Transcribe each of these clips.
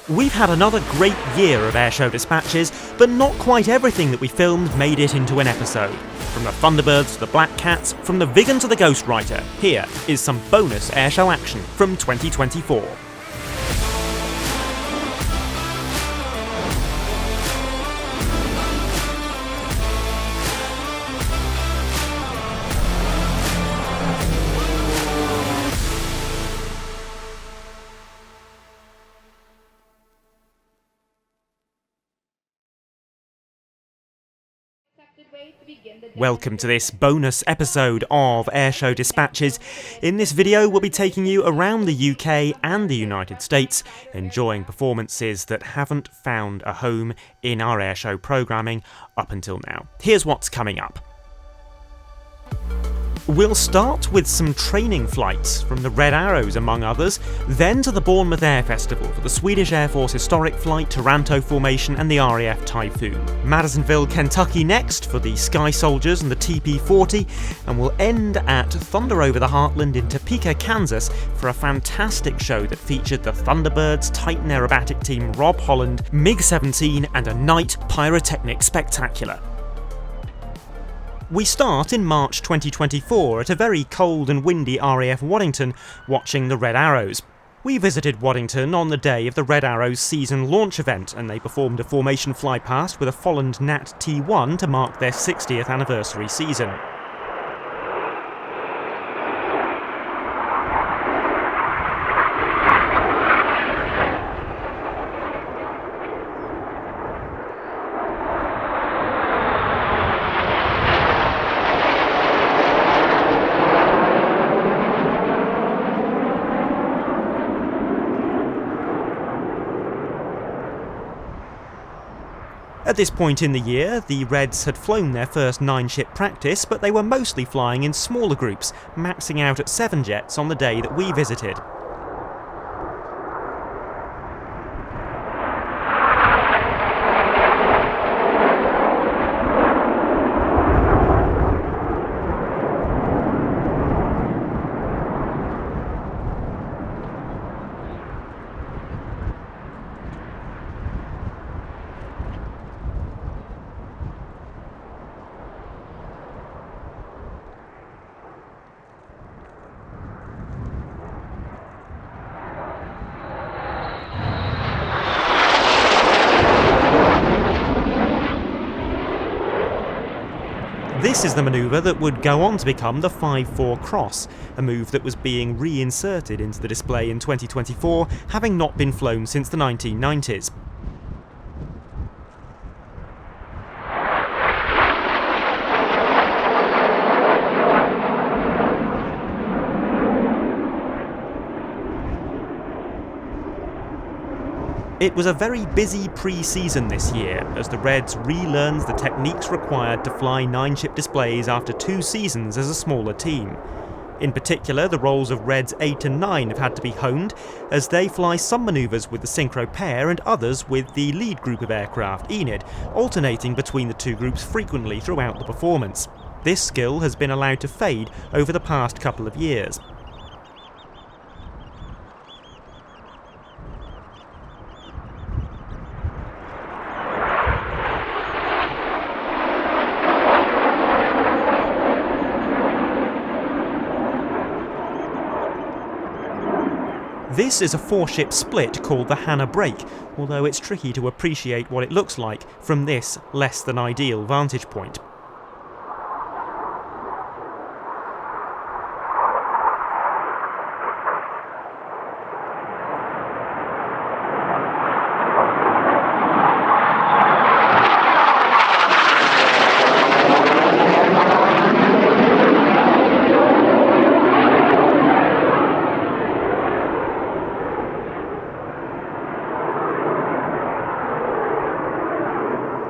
We've had another great year of Airshow Dispatches, but not quite everything that we filmed made it into an episode. From the Thunderbirds to the Black Cats, from the Viggen to the Ghostwriter, here is some bonus Airshow action from 2024. Welcome to this bonus episode of Airshow Dispatches. In this video we'll be taking you around the UK and the United States, enjoying performances that haven't found a home in our airshow programming up until now. Here's what's coming up. We'll start with some training flights from the Red Arrows among others, then to the Bournemouth Air Festival for the Swedish Air Force Historic Flight, Taranto Formation and the RAF Typhoon. Madisonville, Kentucky next for the Sky Soldiers and the TP-40, and we'll end at Thunder Over the Heartland in Topeka, Kansas for a fantastic show that featured the Thunderbirds, Titan Aerobatic Team Rob Holland, MiG-17 and a night pyrotechnic spectacular. We start in March 2024 at a very cold and windy RAF Waddington watching the Red Arrows. We visited Waddington on the day of the Red Arrows season launch event and they performed a formation flypast with a Folland Nat T1 to mark their 60th anniversary season. At this point in the year, the Reds had flown their first 9-ship practice, but they were mostly flying in smaller groups, maxing out at 7 jets on the day that we visited. This is the manoeuvre that would go on to become the 5-4 cross, a move that was being reinserted into the display in 2024, having not been flown since the 1990s. It was a very busy pre-season this year, as the Reds relearned the techniques required to fly 9-ship displays after 2 seasons as a smaller team. In particular, the roles of Reds 8 and 9 have had to be honed, as they fly some manoeuvres with the synchro pair and others with the lead group of aircraft, Enid, alternating between the two groups frequently throughout the performance. This skill has been allowed to fade over the past couple of years. This is a 4-ship split called the Hannah Break, although it's tricky to appreciate what it looks like from this less than ideal vantage point.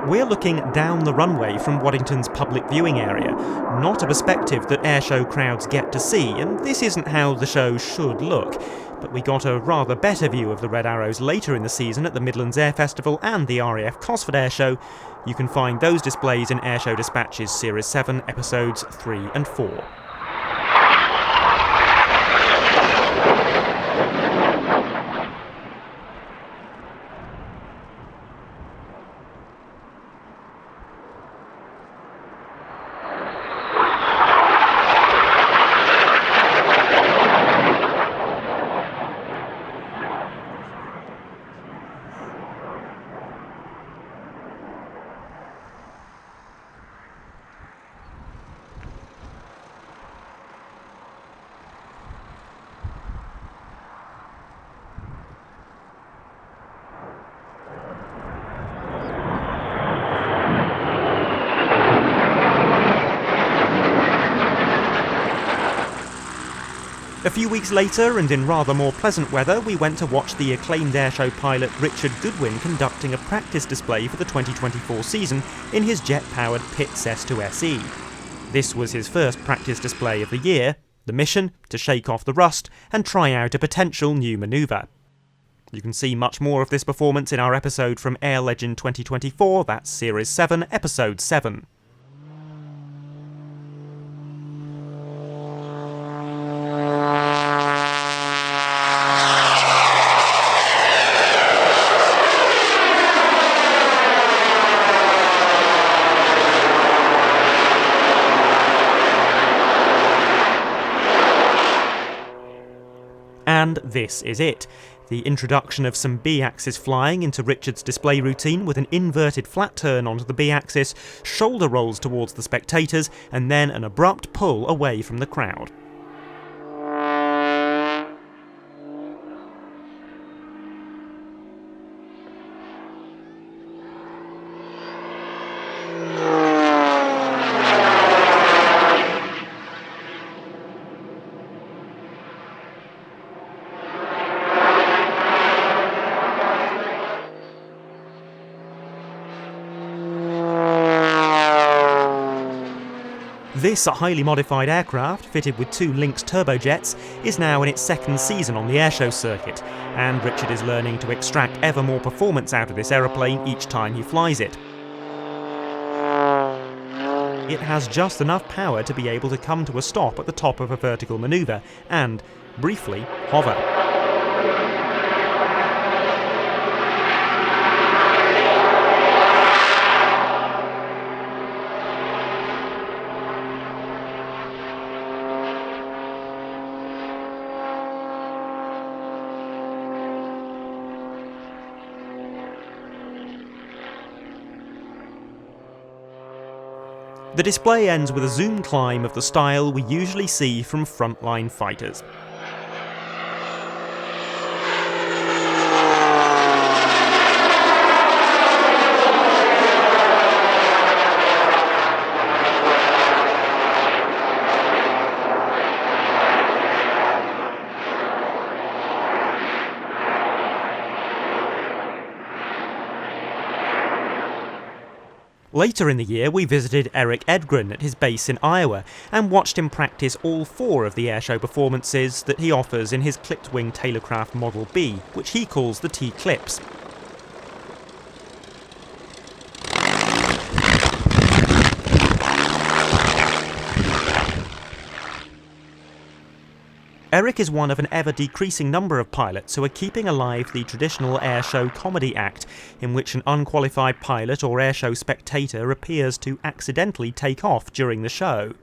We're looking down the runway from Waddington's public viewing area, not a perspective that airshow crowds get to see, and this isn't how the show should look. But we got a rather better view of the Red Arrows later in the season at the Midlands Air Festival and the RAF Cosford Airshow. You can find those displays in Airshow Dispatches Series 7, Episodes 3 and 4. few weeks later, and in rather more pleasant weather, we went to watch the acclaimed airshow pilot Richard Goodwin conducting a practice display for the 2024 season in his jet-powered Pitts S2SE. This was his first practice display of the year, the mission to shake off the rust and try out a potential new manoeuvre. You can see much more of this performance in our episode from Air Legend 2024, that's Series 7, Episode 7. And this is it. The introduction of some B-axis flying into Richard's display routine with an inverted flat turn onto the B-axis, shoulder rolls towards the spectators, and then an abrupt pull away from the crowd. This highly modified aircraft, fitted with 2 Lynx turbojets, is now in its second season on the airshow circuit, and Richard is learning to extract ever more performance out of this aeroplane each time he flies it. It has just enough power to be able to come to a stop at the top of a vertical manoeuvre and, briefly, hover. The display ends with a zoom climb of the style we usually see from frontline fighters. Later in the year, we visited Eric Edgren at his base in Iowa and watched him practice all 4 of the airshow performances that he offers in his clipped-wing Tailorcraft Model B, which he calls the T-Clips. Eric is one of an ever-decreasing number of pilots who are keeping alive the traditional airshow comedy act, in which an unqualified pilot or airshow spectator appears to accidentally take off during the show.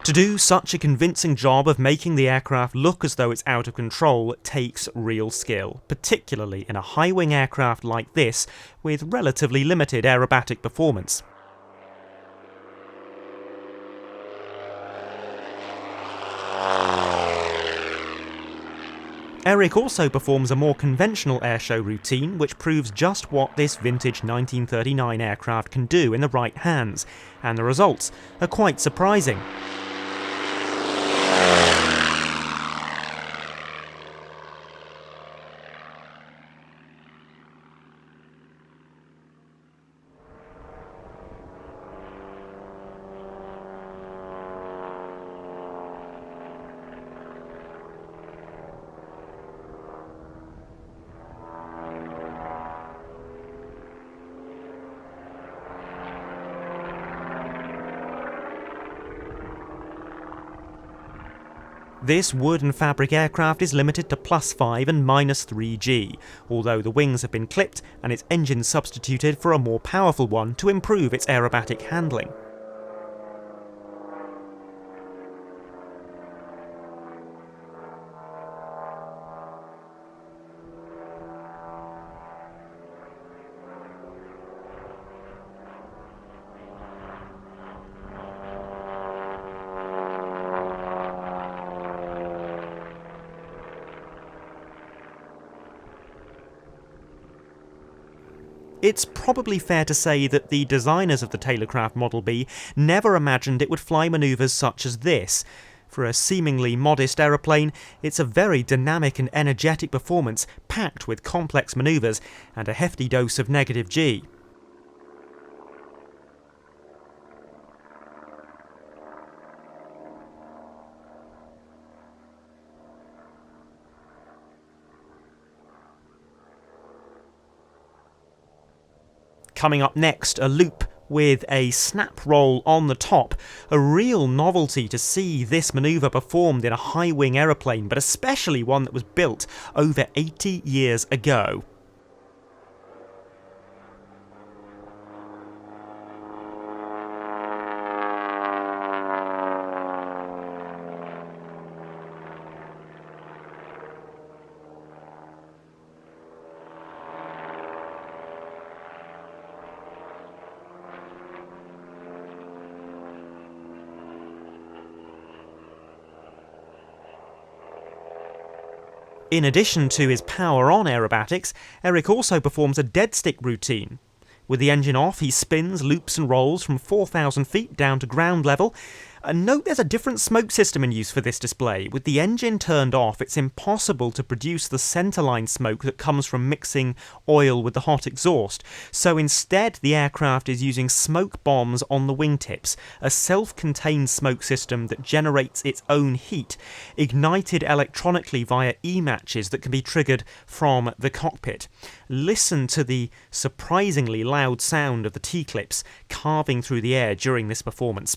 To do such a convincing job of making the aircraft look as though it's out of control takes real skill, particularly in a high-wing aircraft like this with relatively limited aerobatic performance. Eric also performs a more conventional airshow routine which proves just what this vintage 1939 aircraft can do in the right hands, and the results are quite surprising. This wood and fabric aircraft is limited to +5 and -3G, although the wings have been clipped and its engine substituted for a more powerful one to improve its aerobatic handling. It's probably fair to say that the designers of the Taylorcraft Model B never imagined it would fly manoeuvres such as this. For a seemingly modest aeroplane, it's a very dynamic and energetic performance, packed with complex manoeuvres and a hefty dose of negative G. Coming up next, a loop with a snap roll on the top. A real novelty to see this manoeuvre performed in a high-wing aeroplane, but especially one that was built over 80 years ago. In addition to his power-on aerobatics, Eric also performs a dead-stick routine. With the engine off, he spins, loops and rolls from 4,000 feet down to ground level. Note there's a different smoke system in use for this display. With the engine turned off, it's impossible to produce the centerline smoke that comes from mixing oil with the hot exhaust. So instead, the aircraft is using smoke bombs on the wingtips, a self-contained smoke system that generates its own heat, ignited electronically via E-matches that can be triggered from the cockpit. Listen to the surprisingly loud sound of the T-clips carving through the air during this performance.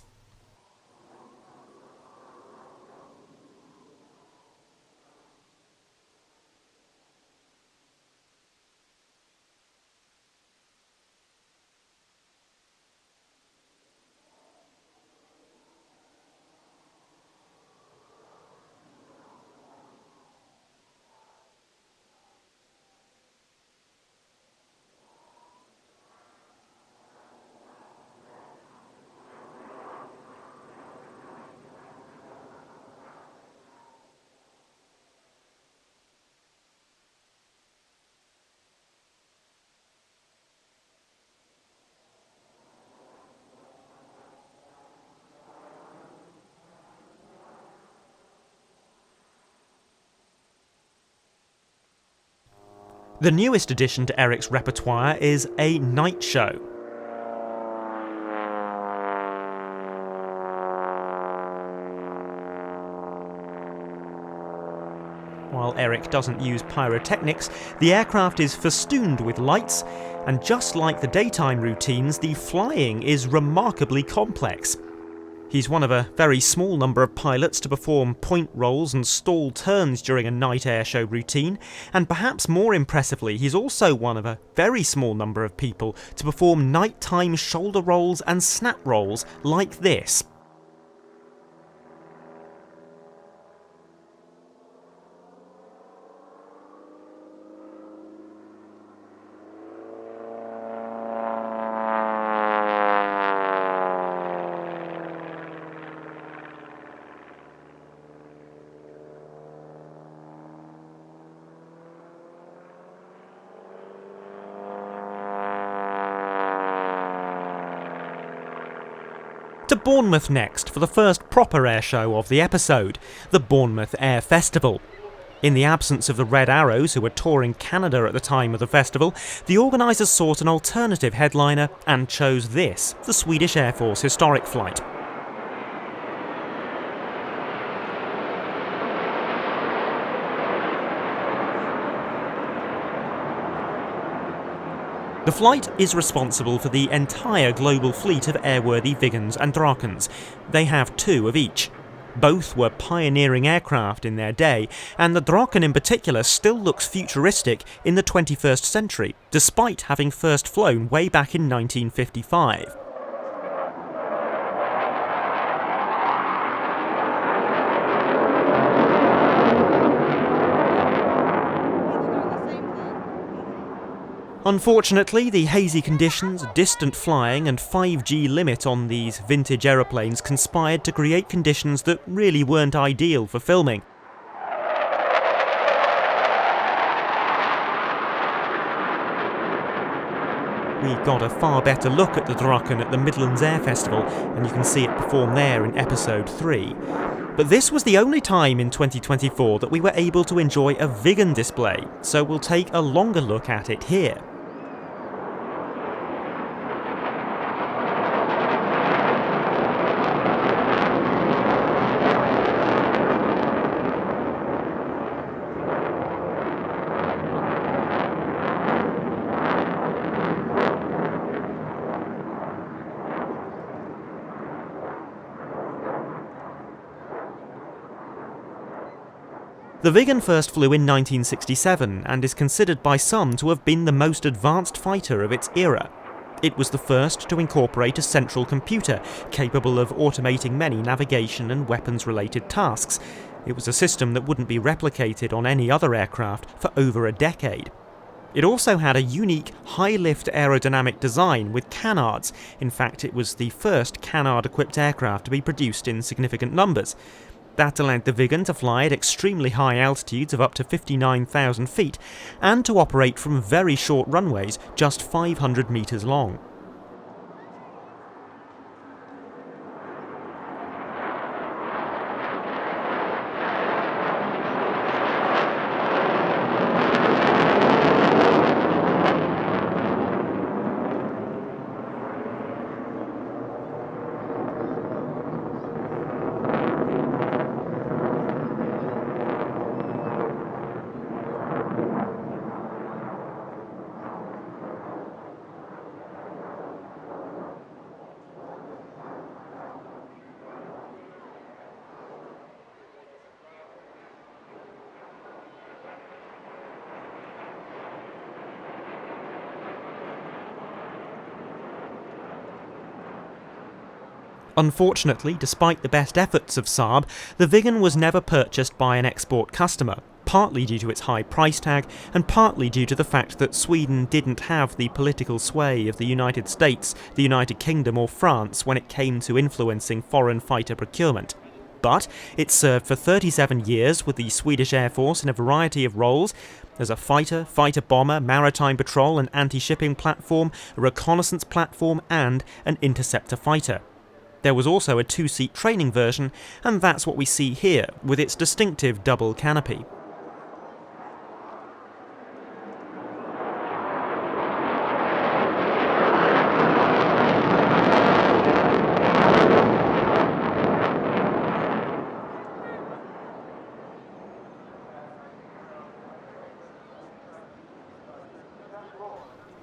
The newest addition to Eric's repertoire is a night show. While Eric doesn't use pyrotechnics, the aircraft is festooned with lights, and just like the daytime routines, the flying is remarkably complex. He's one of a very small number of pilots to perform point rolls and stall turns during a night airshow routine, and perhaps more impressively, he's also one of a very small number of people to perform nighttime shoulder rolls and snap rolls like this. To Bournemouth next for the first proper airshow of the episode, the Bournemouth Air Festival. In the absence of the Red Arrows, who were touring Canada at the time of the festival, the organisers sought an alternative headliner and chose this, the Swedish Air Force historic flight. The flight is responsible for the entire global fleet of airworthy Viggens and Drakens. They have 2 of each. Both were pioneering aircraft in their day, and the Draken in particular still looks futuristic in the 21st century, despite having first flown way back in 1955. Unfortunately, the hazy conditions, distant flying and 5G limit on these vintage aeroplanes conspired to create conditions that really weren't ideal for filming. We got a far better look at the Draken at the Midlands Air Festival, and you can see it perform there in episode 3. But this was the only time in 2024 that we were able to enjoy a Viggen display, so we'll take a longer look at it here. The Viggen first flew in 1967 and is considered by some to have been the most advanced fighter of its era. It was the first to incorporate a central computer capable of automating many navigation and weapons-related tasks. It was a system that wouldn't be replicated on any other aircraft for over a decade. It also had a unique high-lift aerodynamic design with canards. In fact, it was the first canard-equipped aircraft to be produced in significant numbers. That allowed the Viggen to fly at extremely high altitudes of up to 59,000 feet and to operate from very short runways just 500 metres long. Unfortunately, despite the best efforts of Saab, the Viggen was never purchased by an export customer, partly due to its high price tag and partly due to the fact that Sweden didn't have the political sway of the United States, the United Kingdom or France when it came to influencing foreign fighter procurement. But it served for 37 years with the Swedish Air Force in a variety of roles as a fighter, fighter-bomber, maritime patrol and anti-shipping platform, a reconnaissance platform and an interceptor fighter. There was also a two-seat training version, and that's what we see here, with its distinctive double canopy.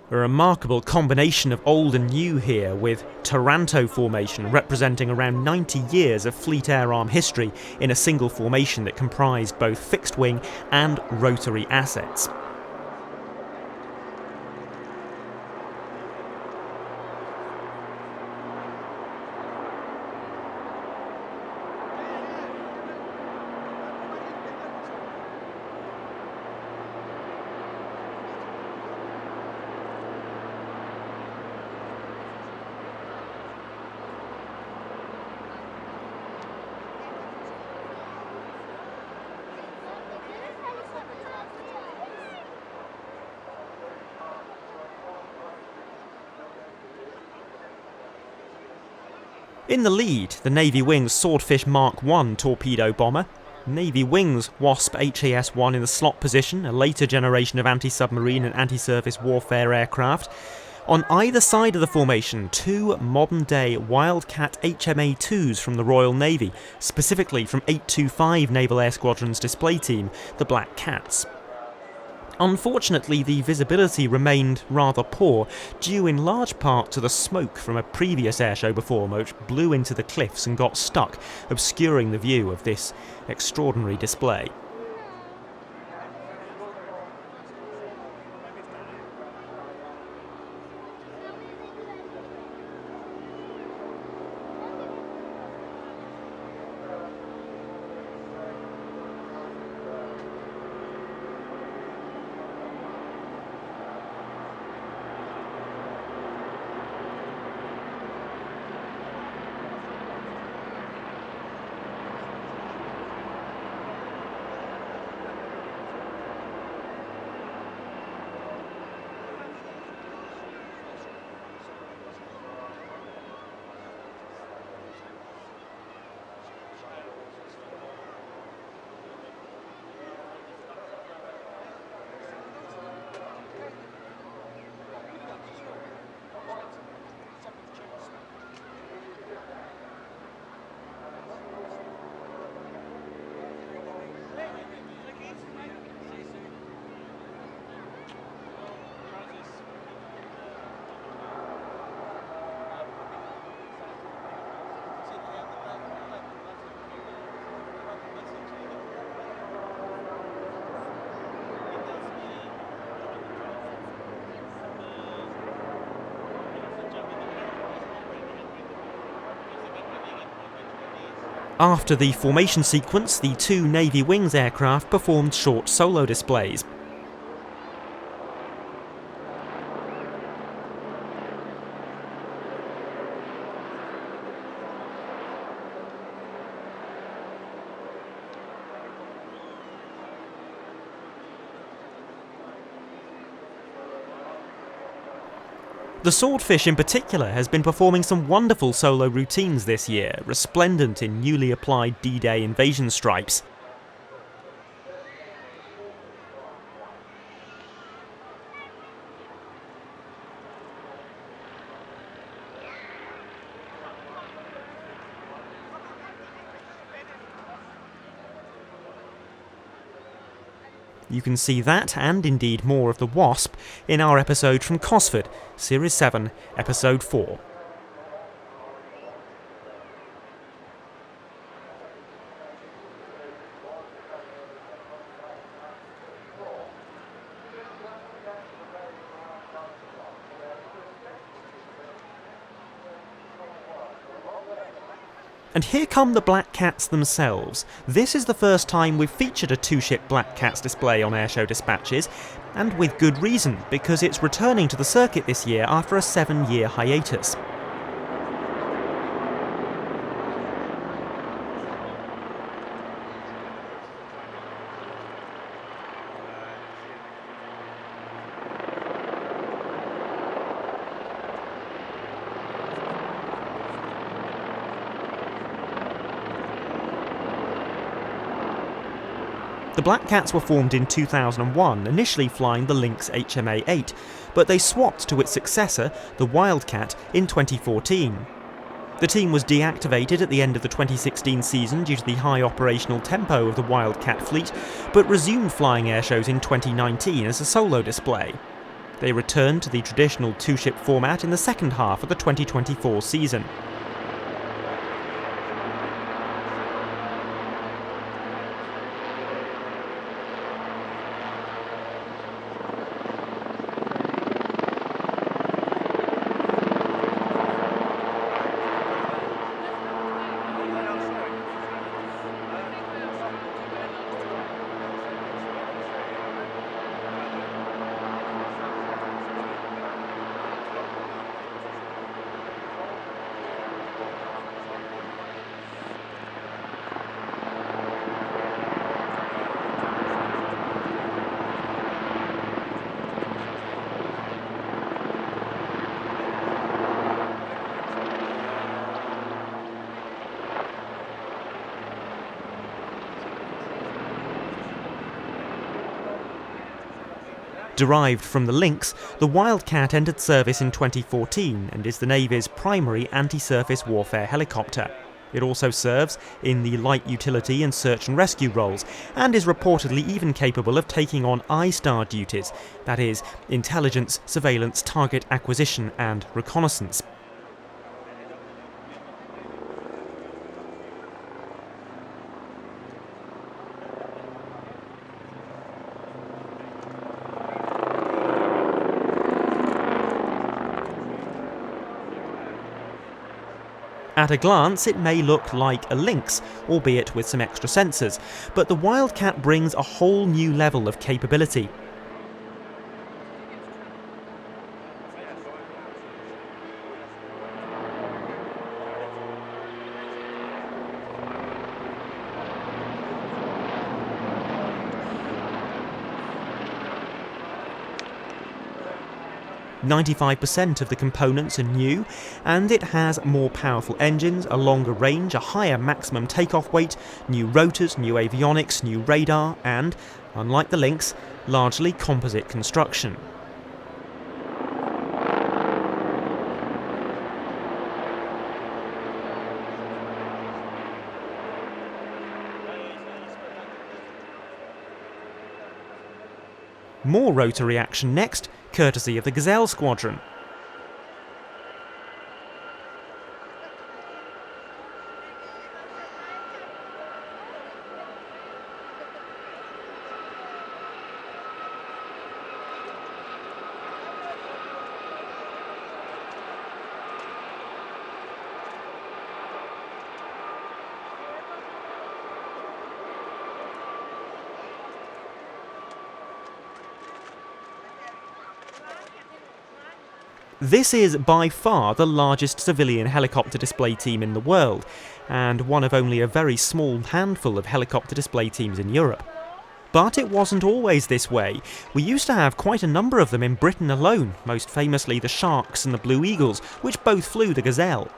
A remarkable combination of old and new here, with Taranto formation representing around 90 years of Fleet Air Arm history in a single formation that comprised both fixed-wing and rotary assets. In the lead, the Navy Wings Swordfish Mark I torpedo bomber, Navy Wings Wasp HAS-1 in the slot position, a later generation of anti-submarine and anti-surface warfare aircraft. On either side of the formation, two modern-day Wildcat HMA-2s from the Royal Navy, specifically from 825 Naval Air Squadron's display team, the Black Cats. Unfortunately, the visibility remained rather poor, due in large part to the smoke from a previous airshow performer which blew into the cliffs and got stuck, obscuring the view of this extraordinary display. After the formation sequence, the two Navy Wings aircraft performed short solo displays. The Swordfish in particular has been performing some wonderful solo routines this year, resplendent in newly applied D-Day invasion stripes. You can see that, and indeed more of the Wasp, in our episode from Cosford, Series 7, Episode 4. And here come the Black Cats themselves. This is the first time we've featured a two-ship Black Cats display on Airshow Dispatches, and with good reason, because it's returning to the circuit this year after a 7-year hiatus. The Black Cats were formed in 2001, initially flying the Lynx HMA-8, but they swapped to its successor, the Wildcat, in 2014. The team was deactivated at the end of the 2016 season due to the high operational tempo of the Wildcat fleet, but resumed flying airshows in 2019 as a solo display. They returned to the traditional two-ship format in the second half of the 2024 season. Derived from the Lynx, the Wildcat entered service in 2014 and is the Navy's primary anti-surface warfare helicopter. It also serves in the light utility and search and rescue roles, and is reportedly even capable of taking on I-STAR duties, that is, intelligence, surveillance, target acquisition and reconnaissance. At a glance, it may look like a Lynx, albeit with some extra sensors, but the Wildcat brings a whole new level of capability. "95% of the components are new, and it has more powerful engines, a longer range, a higher maximum takeoff weight, new rotors, new avionics, new radar, and, unlike the Lynx, largely composite construction." More rotary action next, courtesy of the Gazelle Squadron. This is by far the largest civilian helicopter display team in the world, and one of only a very small handful of helicopter display teams in Europe. But it wasn't always this way. We used to have quite a number of them in Britain alone, most famously the Sharks and the Blue Eagles, which both flew the Gazelle.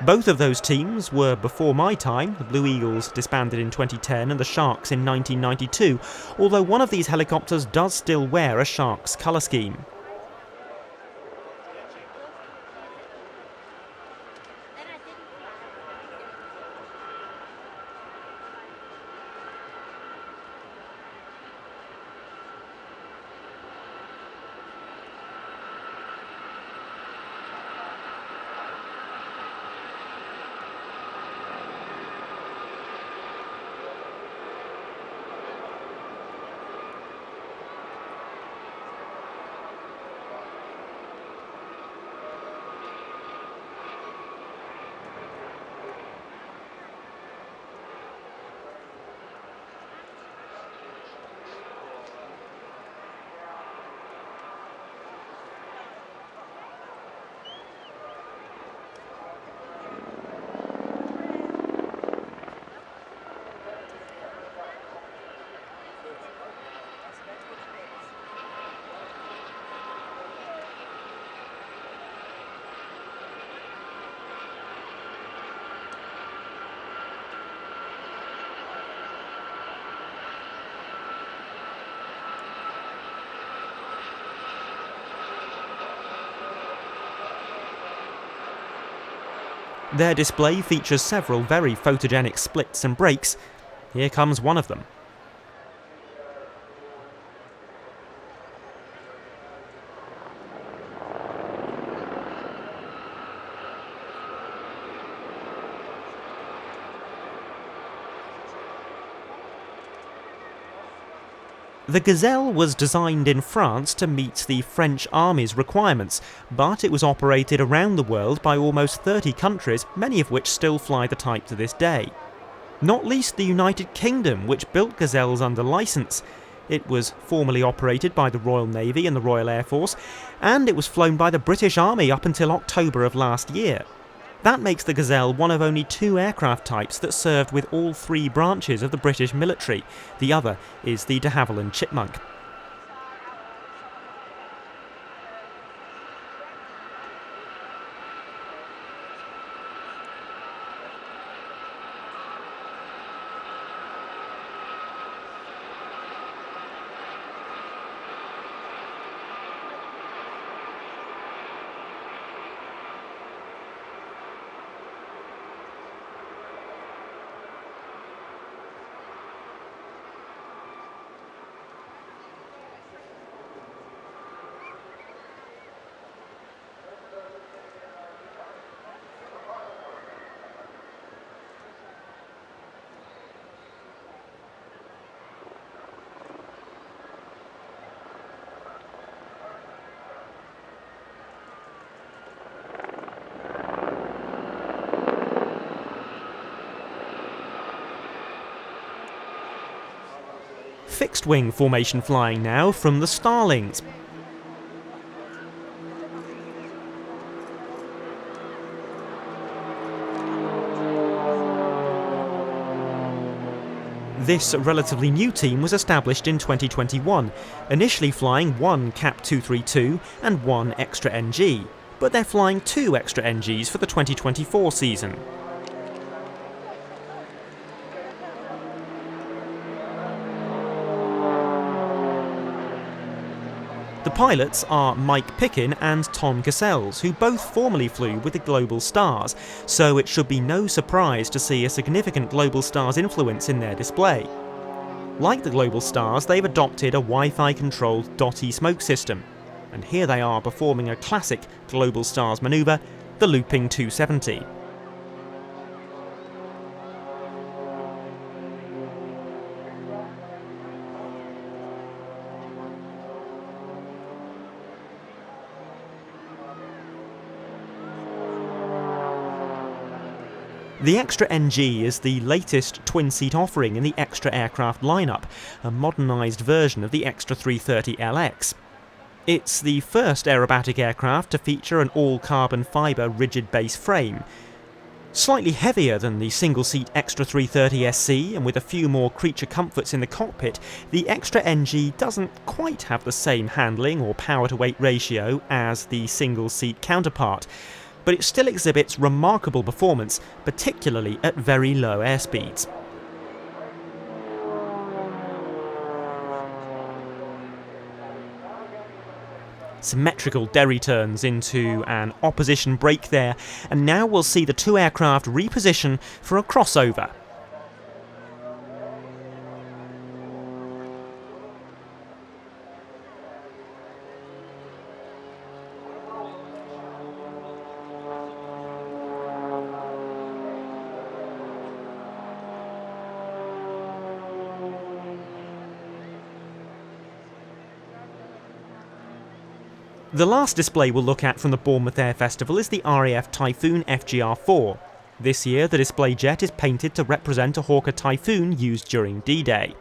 Both of those teams were before my time. The Blue Eagles disbanded in 2010 and the Sharks in 1992, although one of these helicopters does still wear a Sharks colour scheme. Their display features several very photogenic splits and breaks. Here comes one of them. The Gazelle was designed in France to meet the French Army's requirements, but it was operated around the world by almost 30 countries, many of which still fly the type to this day. Not least the United Kingdom, which built Gazelles under licence. It was formerly operated by the Royal Navy and the Royal Air Force, and it was flown by the British Army up until October of last year. That makes the Gazelle one of only two aircraft types that served with all three branches of the British military. The other is the de Havilland Chipmunk. Fixed-wing formation flying now from the Starlings. This relatively new team was established in 2021, initially flying one CAP 232 and one extra NG, but they're flying two extra NGs for the 2024 season. The pilots are Mike Pickin and Tom Cassels, who both formerly flew with the Global Stars, so it should be no surprise to see a significant Global Stars influence in their display. Like the Global Stars, they've adopted a Wi-Fi controlled dotty smoke system, and here they are performing a classic Global Stars manoeuvre, the Looping 270. The Extra NG is the latest twin-seat offering in the Extra aircraft lineup, a modernised version of the Extra 330LX. It's the first aerobatic aircraft to feature an all-carbon fibre rigid base frame. Slightly heavier than the single-seat Extra 330 SC, and with a few more creature comforts in the cockpit, the Extra NG doesn't quite have the same handling or power-to-weight ratio as the single-seat counterpart, but it still exhibits remarkable performance, particularly at very low airspeeds. Symmetrical derry turns into an opposition brake there, and now we'll see the two aircraft reposition for a crossover. The last display we'll look at from the Bournemouth Air Festival is the RAF Typhoon FGR-4. This year the display jet is painted to represent a Hawker Typhoon used during D-Day.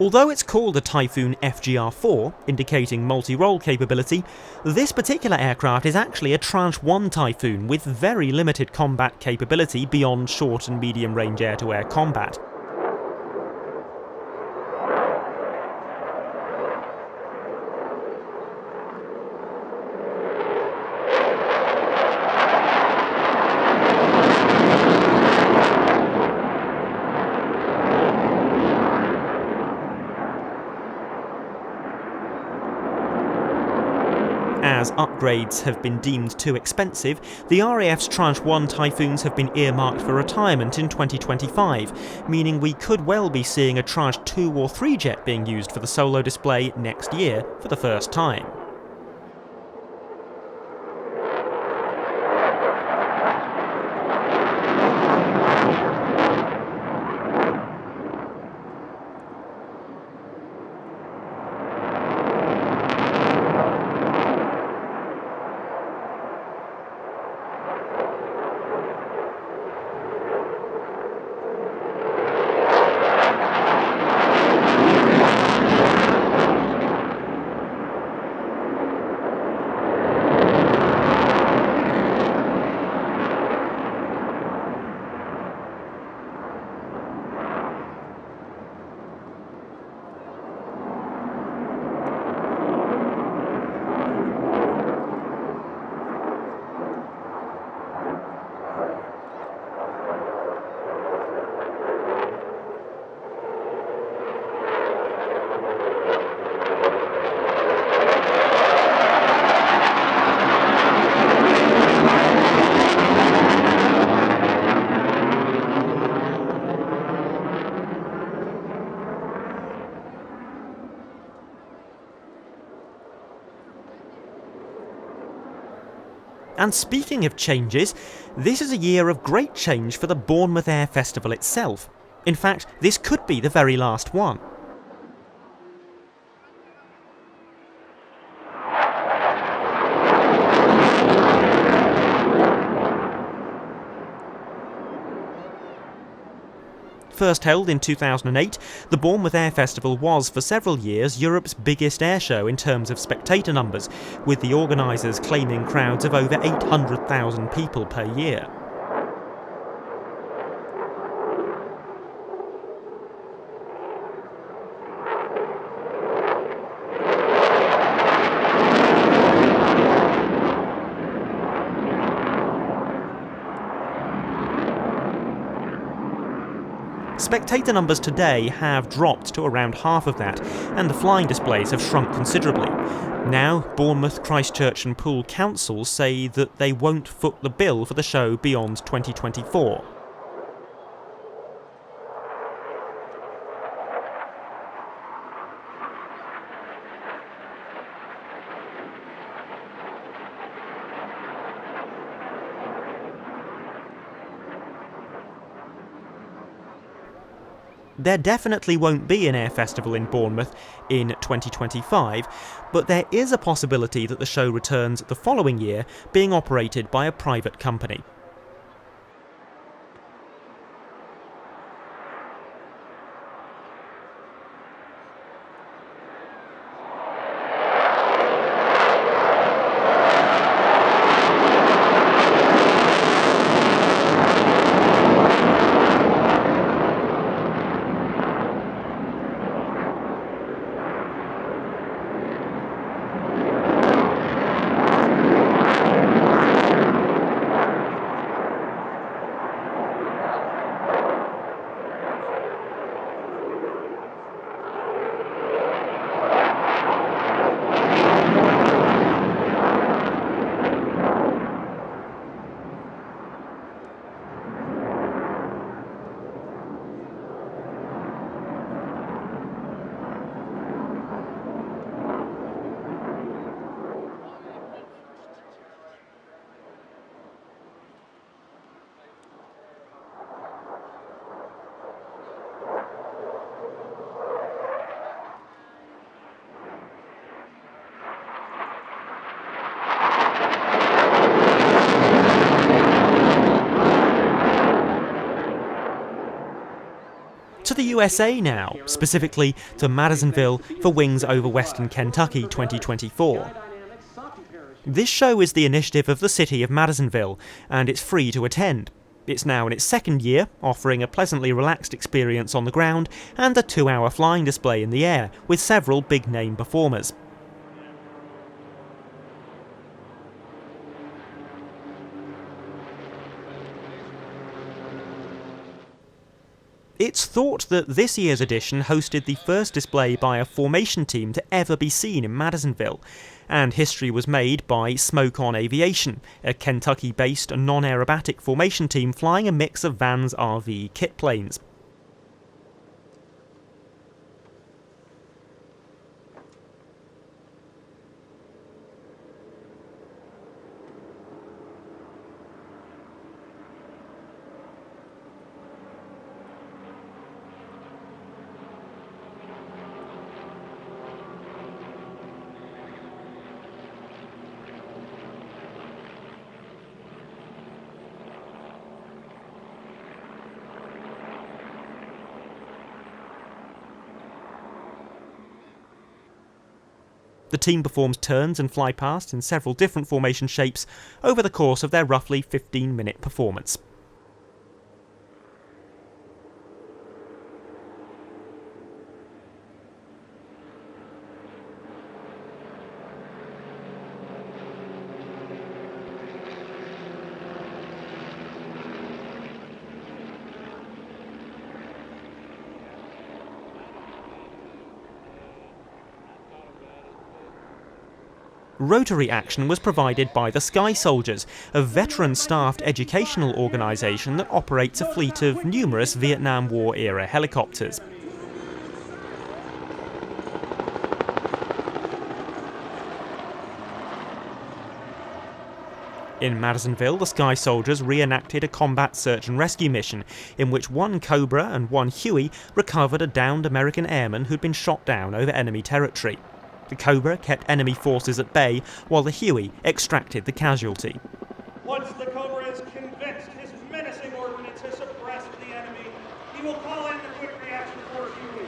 Although it's called a Typhoon FGR-4, indicating multi-role capability, this particular aircraft is actually a Tranche 1 Typhoon with very limited combat capability beyond short and medium range air-to-air combat. As upgrades have been deemed too expensive, the RAF's Tranche 1 Typhoons have been earmarked for retirement in 2025, meaning we could well be seeing a Tranche 2 or 3 jet being used for the solo display next year for the first time. And speaking of changes, this is a year of great change for the Bournemouth Air Festival itself. In fact, this could be the very last one. First held in 2008, the Bournemouth Air Festival was for several years Europe's biggest airshow in terms of spectator numbers, with the organisers claiming crowds of over 800,000 people per year. Spectator numbers today have dropped to around half of that, and the flying displays have shrunk considerably. Now, Bournemouth, Christchurch and Poole councils say that they won't foot the bill for the show beyond 2024. There definitely won't be an air festival in Bournemouth in 2025, but there is a possibility that the show returns the following year, being operated by a private company. To the USA now, specifically to Madisonville for Wings over Western Kentucky 2024. This show is the initiative of the city of Madisonville, and it's free to attend. It's now in its second year, offering a pleasantly relaxed experience on the ground and a 2-hour flying display in the air, with several big-name performers. It's thought that this year's edition hosted the first display by a formation team to ever be seen in Madisonville, and history was made by Smoke On Aviation, a Kentucky-based non-aerobatic formation team flying a mix of Vans RV kit planes. The team performs turns and fly past in several different formation shapes over the course of their roughly 15-minute performance. Rotary action was provided by the Sky Soldiers, a veteran-staffed educational organisation that operates a fleet of numerous Vietnam War-era helicopters. In Madisonville, the Sky Soldiers reenacted a combat search and rescue mission in which one Cobra and one Huey recovered a downed American airman who'd been shot down over enemy territory. The Cobra kept enemy forces at bay, while the Huey extracted the casualty. Once the Cobra is convinced his menacing ordnance has suppressed the enemy, he will call in the quick reaction force Huey.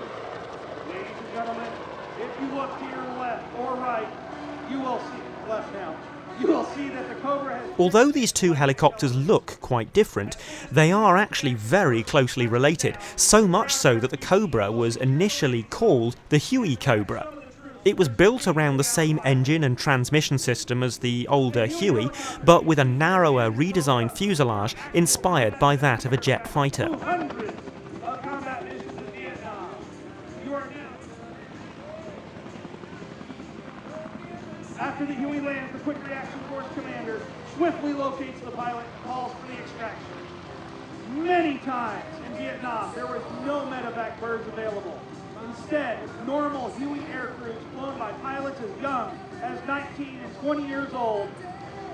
Ladies and gentlemen, if you look to your left or right, you will see, left now, you will see that the Cobra has... Although these two helicopters look quite different, they are actually very closely related, so much so that the Cobra was initially called the Huey Cobra. It was built around the same engine and transmission system as the older Huey, but with a narrower redesigned fuselage inspired by that of a jet fighter. After the Huey lands, the Quick Reaction Force commander swiftly locates the pilot and calls for the extraction. Many times in Vietnam, there was no medevac birds available. Instead, normal Huey air crews flown by pilots as young as 19 and 20 years old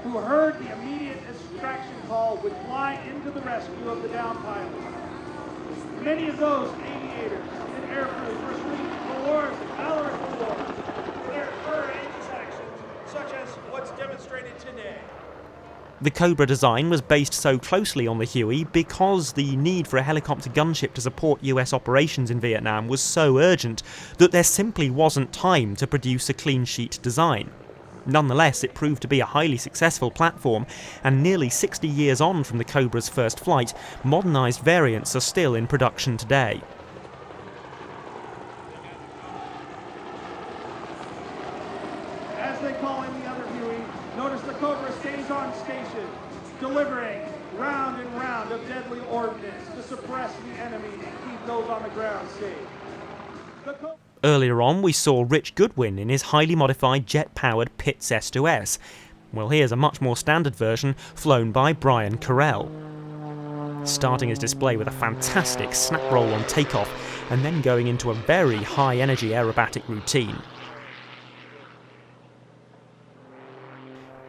who heard the immediate extraction call would fly into the rescue of the downed pilot. Many of those aviation aviators and aircrews received awards and valorous awards for their courageous actions, such as what's demonstrated today. The Cobra design was based so closely on the Huey because the need for a helicopter gunship to support US operations in Vietnam was so urgent that there simply wasn't time to produce a clean sheet design. Nonetheless, it proved to be a highly successful platform, and nearly 60 years on from the Cobra's first flight, modernised variants are still in production today. As they call in the other Huey, notice the Cobra stays on station, delivering round and round of deadly ordnance to suppress the enemy and keep those on the ground safe. Earlier on, we saw Rich Goodwin in his highly modified jet-powered Pitts S2S. Well, here's a much more standard version flown by Brian Carell. Starting his display with a fantastic snap roll on takeoff, and then going into a very high-energy aerobatic routine.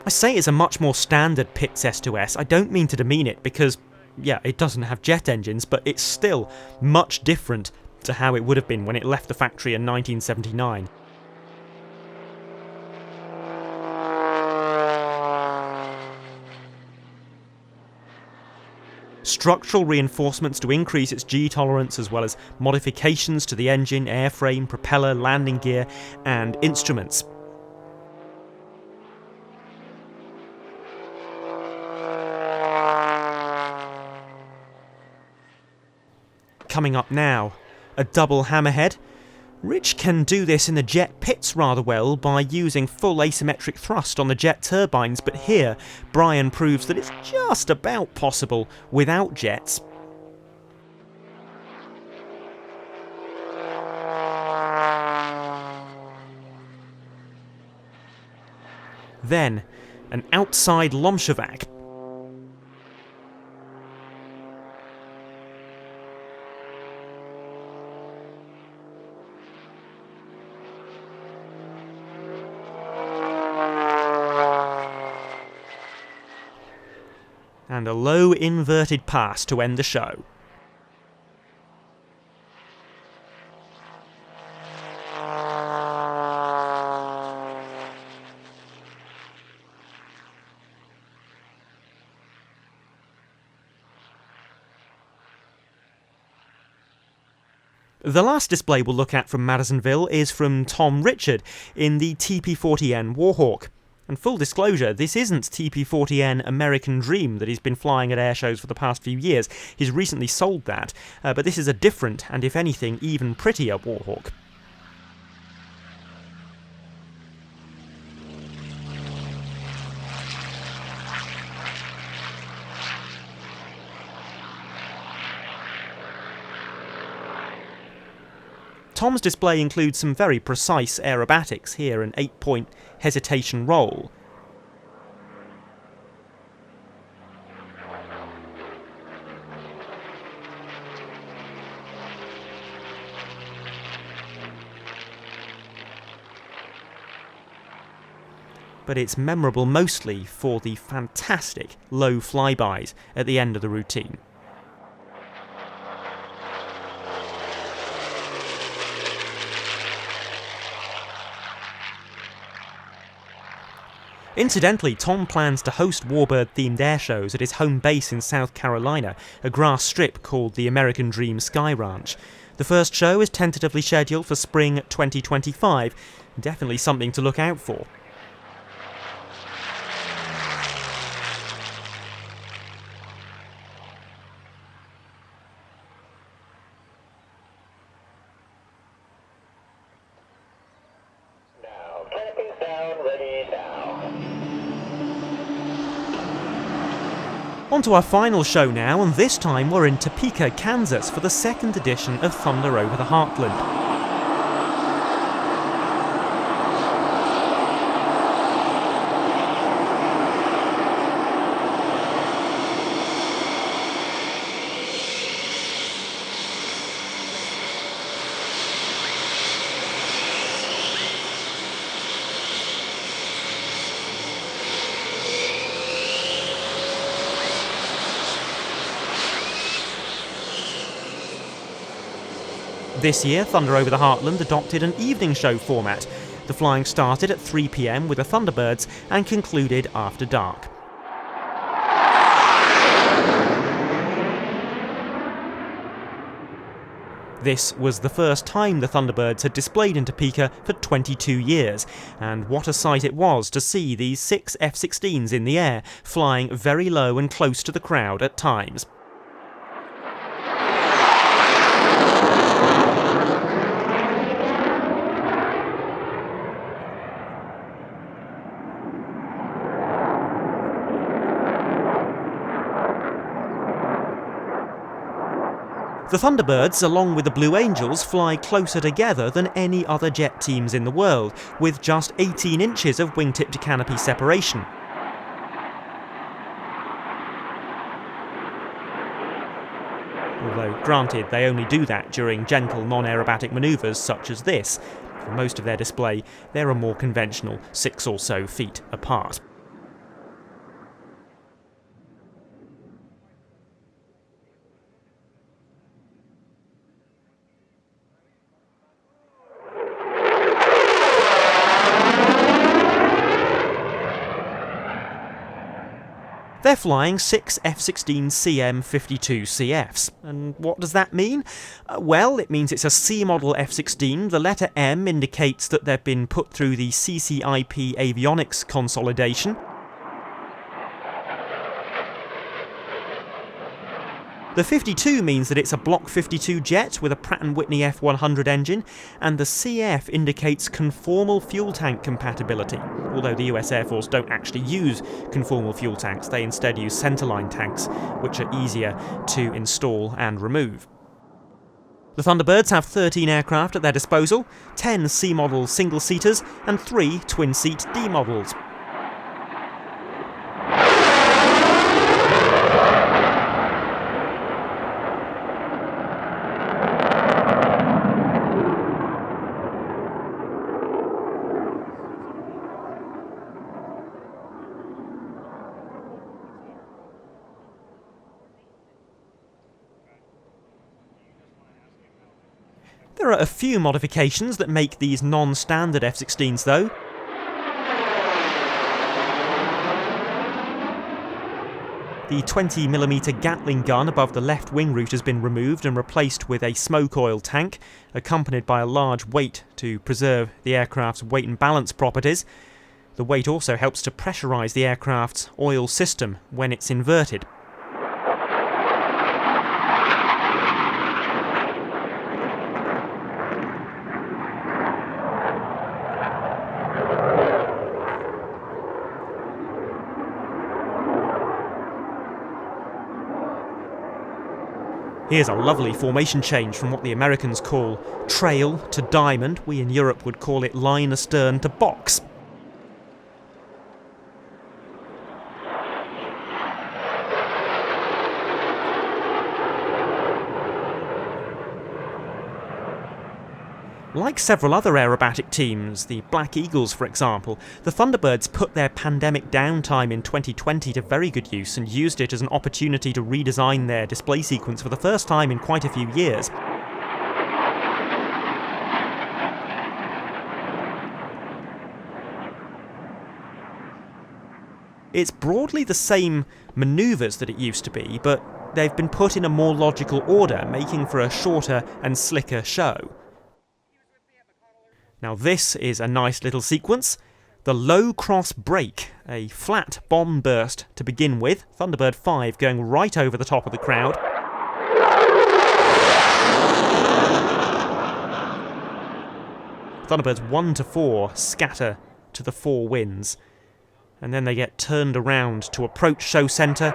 I say it's a much more standard Pitts S2S. I don't mean to demean it because, yeah, it doesn't have jet engines, but it's still much different to how it would have been when it left the factory in 1979. Structural reinforcements to increase its G tolerance, as well as modifications to the engine, airframe, propeller, landing gear, and instruments. Coming up now, a double hammerhead. Rich can do this in the jet pits rather well by using full asymmetric thrust on the jet turbines, but here Brian proves that it's just about possible without jets. Then, an outside Lomshovac. And a low inverted pass to end the show. The last display we'll look at from Madisonville is from Tom Richard in the TP-40N Warhawk. And full disclosure, this isn't TP-40N American Dream that he's been flying at air shows for the past few years. He's recently sold that, but this is a different, and if anything, even prettier Warhawk. Tom's display includes some very precise aerobatics, here an 8-point hesitation roll. But it's memorable mostly for the fantastic low flybys at the end of the routine. Incidentally, Tom plans to host Warbird-themed air shows at his home base in South Carolina, a grass strip called the American Dream Sky Ranch. The first show is tentatively scheduled for spring 2025, definitely something to look out for. On to our final show now, and this time we're in Topeka, Kansas for the second edition of Thunder Over the Heartland. This year, Thunder Over the Heartland adopted an evening show format. The flying started at 3 p.m. with the Thunderbirds and concluded after dark. This was the first time the Thunderbirds had displayed in Topeka for 22 years, and what a sight it was to see these 6 F-16s in the air, flying very low and close to the crowd at times. The Thunderbirds, along with the Blue Angels, fly closer together than any other jet teams in the world, with just 18 inches of wingtip to canopy separation. Although, granted, they only do that during gentle non-aerobatic manoeuvres such as this. For most of their display, they're a more conventional 6 or so feet apart. They're flying 6 F-16 CM-52CFs. And what does that mean? Well, it means it's a C-model F-16. The letter M indicates that they've been put through the CCIP avionics consolidation. The 52 means that it's a Block 52 jet with a Pratt & Whitney F100 engine, and the CF indicates conformal fuel tank compatibility, although the US Air Force don't actually use conformal fuel tanks, they instead use centerline tanks, which are easier to install and remove. The Thunderbirds have 13 aircraft at their disposal, 10 C-model single-seaters and 3 twin-seat D-models. There are a few modifications that make these non-standard F-16s though. The 20mm Gatling gun above the left wing root has been removed and replaced with a smoke oil tank, accompanied by a large weight to preserve the aircraft's weight and balance properties. The weight also helps to pressurise the aircraft's oil system when it's inverted. Here's a lovely formation change from what the Americans call trail to diamond. We in Europe would call it line astern to box. Like several other aerobatic teams, the Black Eagles for example, the Thunderbirds put their pandemic downtime in 2020 to very good use and used it as an opportunity to redesign their display sequence for the first time in quite a few years. It's broadly the same manoeuvres that it used to be, but they've been put in a more logical order, making for a shorter and slicker show. Now this is a nice little sequence. The low cross break, a flat bomb burst to begin with, Thunderbird 5 going right over the top of the crowd. Thunderbirds 1 to 4 scatter to the 4 winds, and then they get turned around to approach show centre.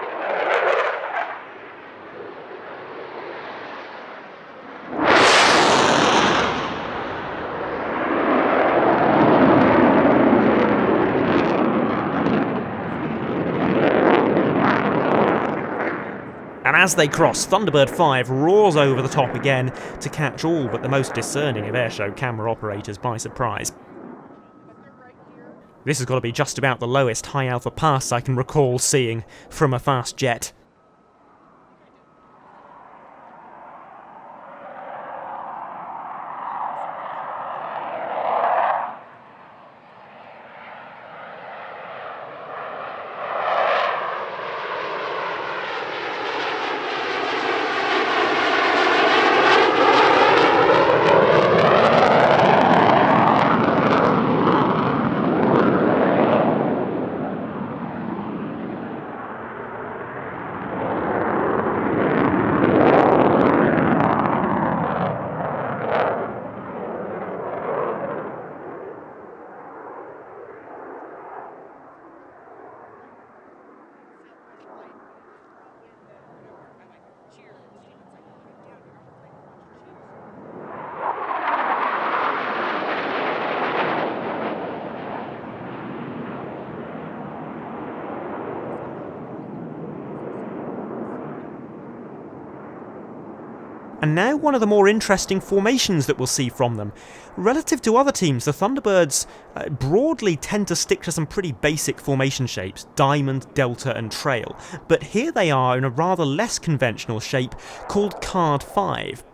And as they cross, Thunderbird 5 roars over the top again to catch all but the most discerning of airshow camera operators by surprise. This has got to be just about the lowest high alpha pass I can recall seeing from a fast jet. And now one of the more interesting formations that we'll see from them. Relative to other teams, the Thunderbirds broadly tend to stick to some pretty basic formation shapes, diamond, delta and trail, but here they are in a rather less conventional shape called card 5.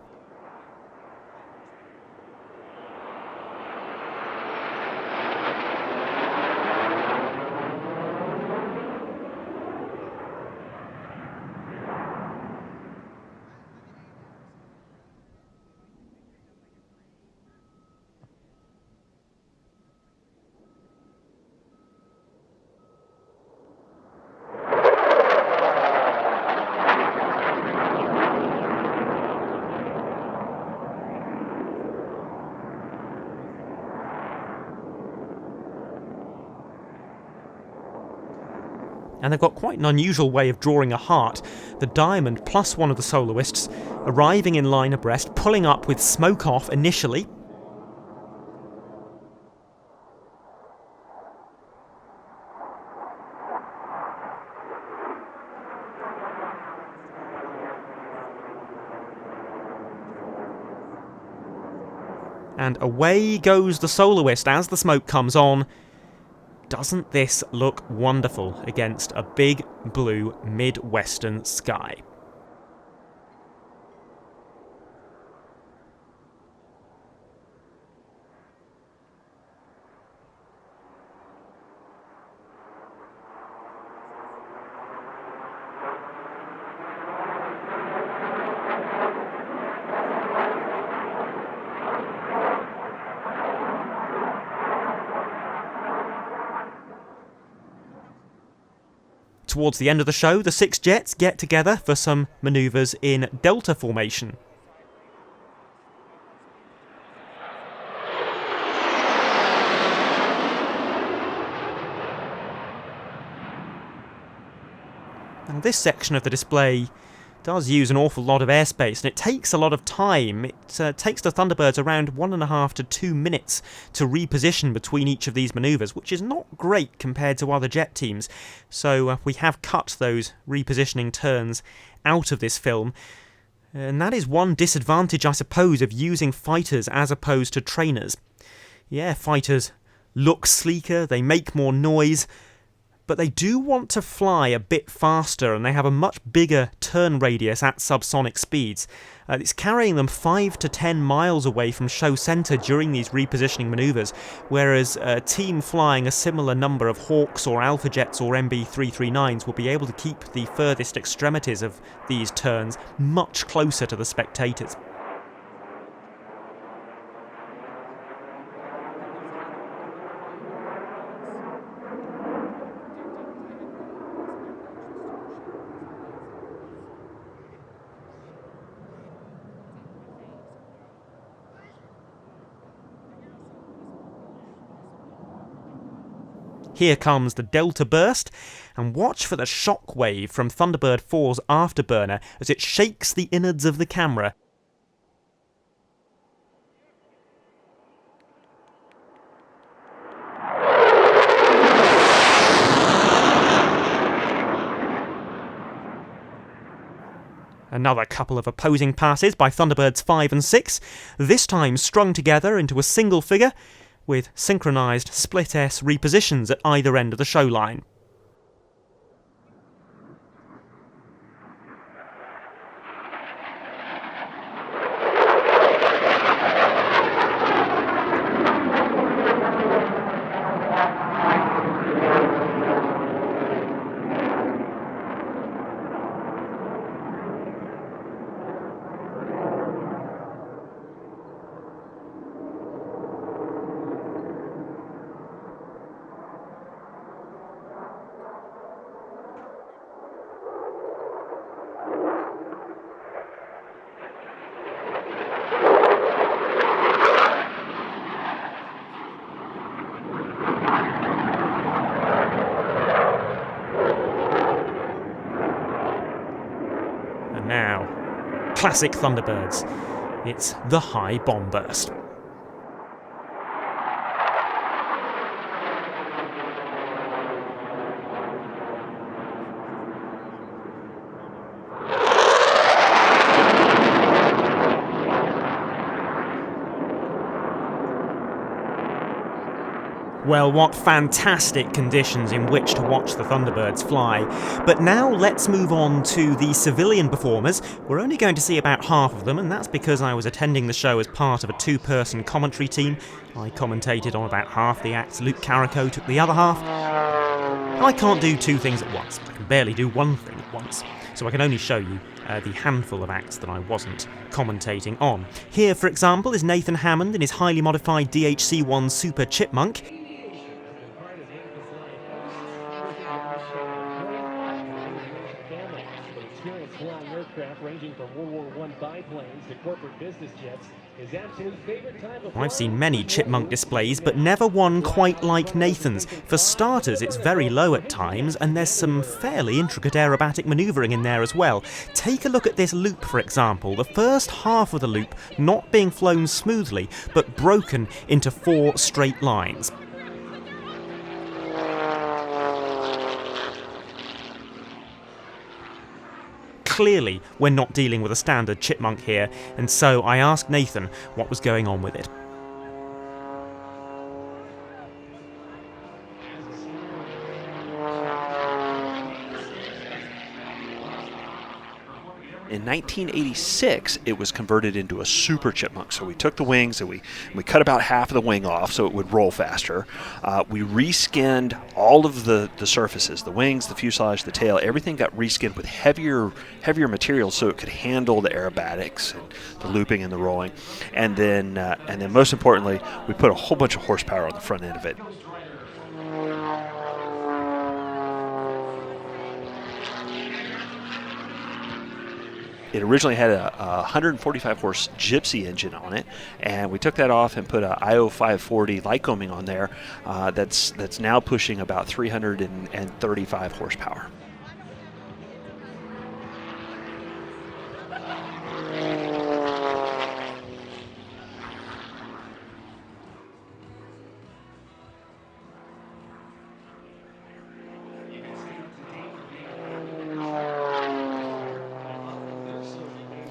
And they've got quite an unusual way of drawing a heart. The diamond plus one of the soloists arriving in line abreast, pulling up with smoke off initially. And away goes the soloist as the smoke comes on. Doesn't this look wonderful against a big blue Midwestern sky? Towards the end of the show, the 6 jets get together for some manoeuvres in delta formation. Now this section of the display does use an awful lot of airspace, and it takes a lot of time. It takes the Thunderbirds around 1.5 to 2 minutes to reposition between each of these manoeuvres, which is not great compared to other jet teams. So we have cut those repositioning turns out of this film. And that is one disadvantage, I suppose, of using fighters as opposed to trainers. Yeah, fighters look sleeker, they make more noise, but they do want to fly a bit faster, and they have a much bigger turn radius at subsonic speeds. It's carrying them 5 to 10 miles away from show centre during these repositioning manoeuvres, whereas a team flying a similar number of Hawks or Alpha Jets or MB339s will be able to keep the furthest extremities of these turns much closer to the spectators. Here comes the Delta burst, and watch for the shockwave from Thunderbird 4's afterburner as it shakes the innards of the camera. Another couple of opposing passes by Thunderbirds 5 and 6, this time strung together into a single figure, with synchronised split-S repositions at either end of the show line. Now, classic Thunderbirds, it's the high bomb burst. Well, what fantastic conditions in which to watch the Thunderbirds fly. But now let's move on to the civilian performers. We're only going to see about half of them, and that's because I was attending the show as part of a two-person commentary team. I commentated on about half the acts, Luke Carrico took the other half. I can't do two things at once. I can barely do one thing at once. So I can only show you the handful of acts that I wasn't commentating on. Here, for example, is Nathan Hammond in his highly modified DHC-1 Super Chipmunk. Ranging from World War I biplanes to corporate business jets, his absolute favorite time of I've seen many Chipmunk displays, but never one quite like Nathan's. For starters, it's very low at times, and there's some fairly intricate aerobatic manoeuvring in there as well. Take a look at this loop, for example. The first half of the loop not being flown smoothly, but broken into 4 straight lines. Clearly, we're not dealing with a standard Chipmunk here, and so I asked Nathan what was going on with it. In 1986, it was converted into a Super Chipmunk. So we took the wings and we cut about half of the wing off so it would roll faster. We reskinned all of the surfaces, the wings, the fuselage, the tail. Everything got reskinned with heavier materials so it could handle the aerobatics and the looping and the rolling. And then most importantly, we put a whole bunch of horsepower on the front end of it. It originally had a 145 horse Gypsy engine on it, and we took that off and put a IO 540 Lycoming on there that's now pushing about 335 horsepower.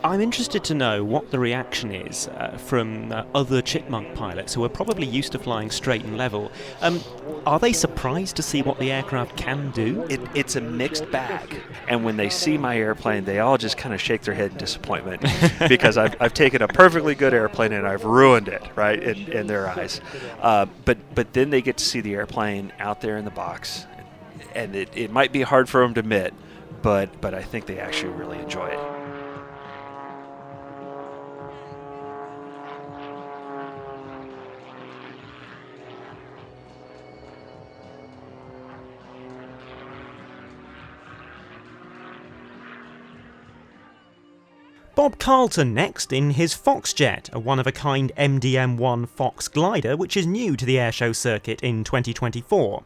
I'm interested to know what the reaction is from other Chipmunk pilots who are probably used to flying straight and level. Are they surprised to see what the aircraft can do? It's a mixed bag, and when they see my airplane, they all just kind of shake their head in disappointment because I've taken a perfectly good airplane and I've ruined it, right, in their eyes. But then they get to see the airplane out there in the box, and it might be hard for them to admit, but I think they actually really enjoy it. Bob Carlton next in his Foxjet, a one-of-a-kind MDM-1 Fox glider which is new to the airshow circuit in 2024.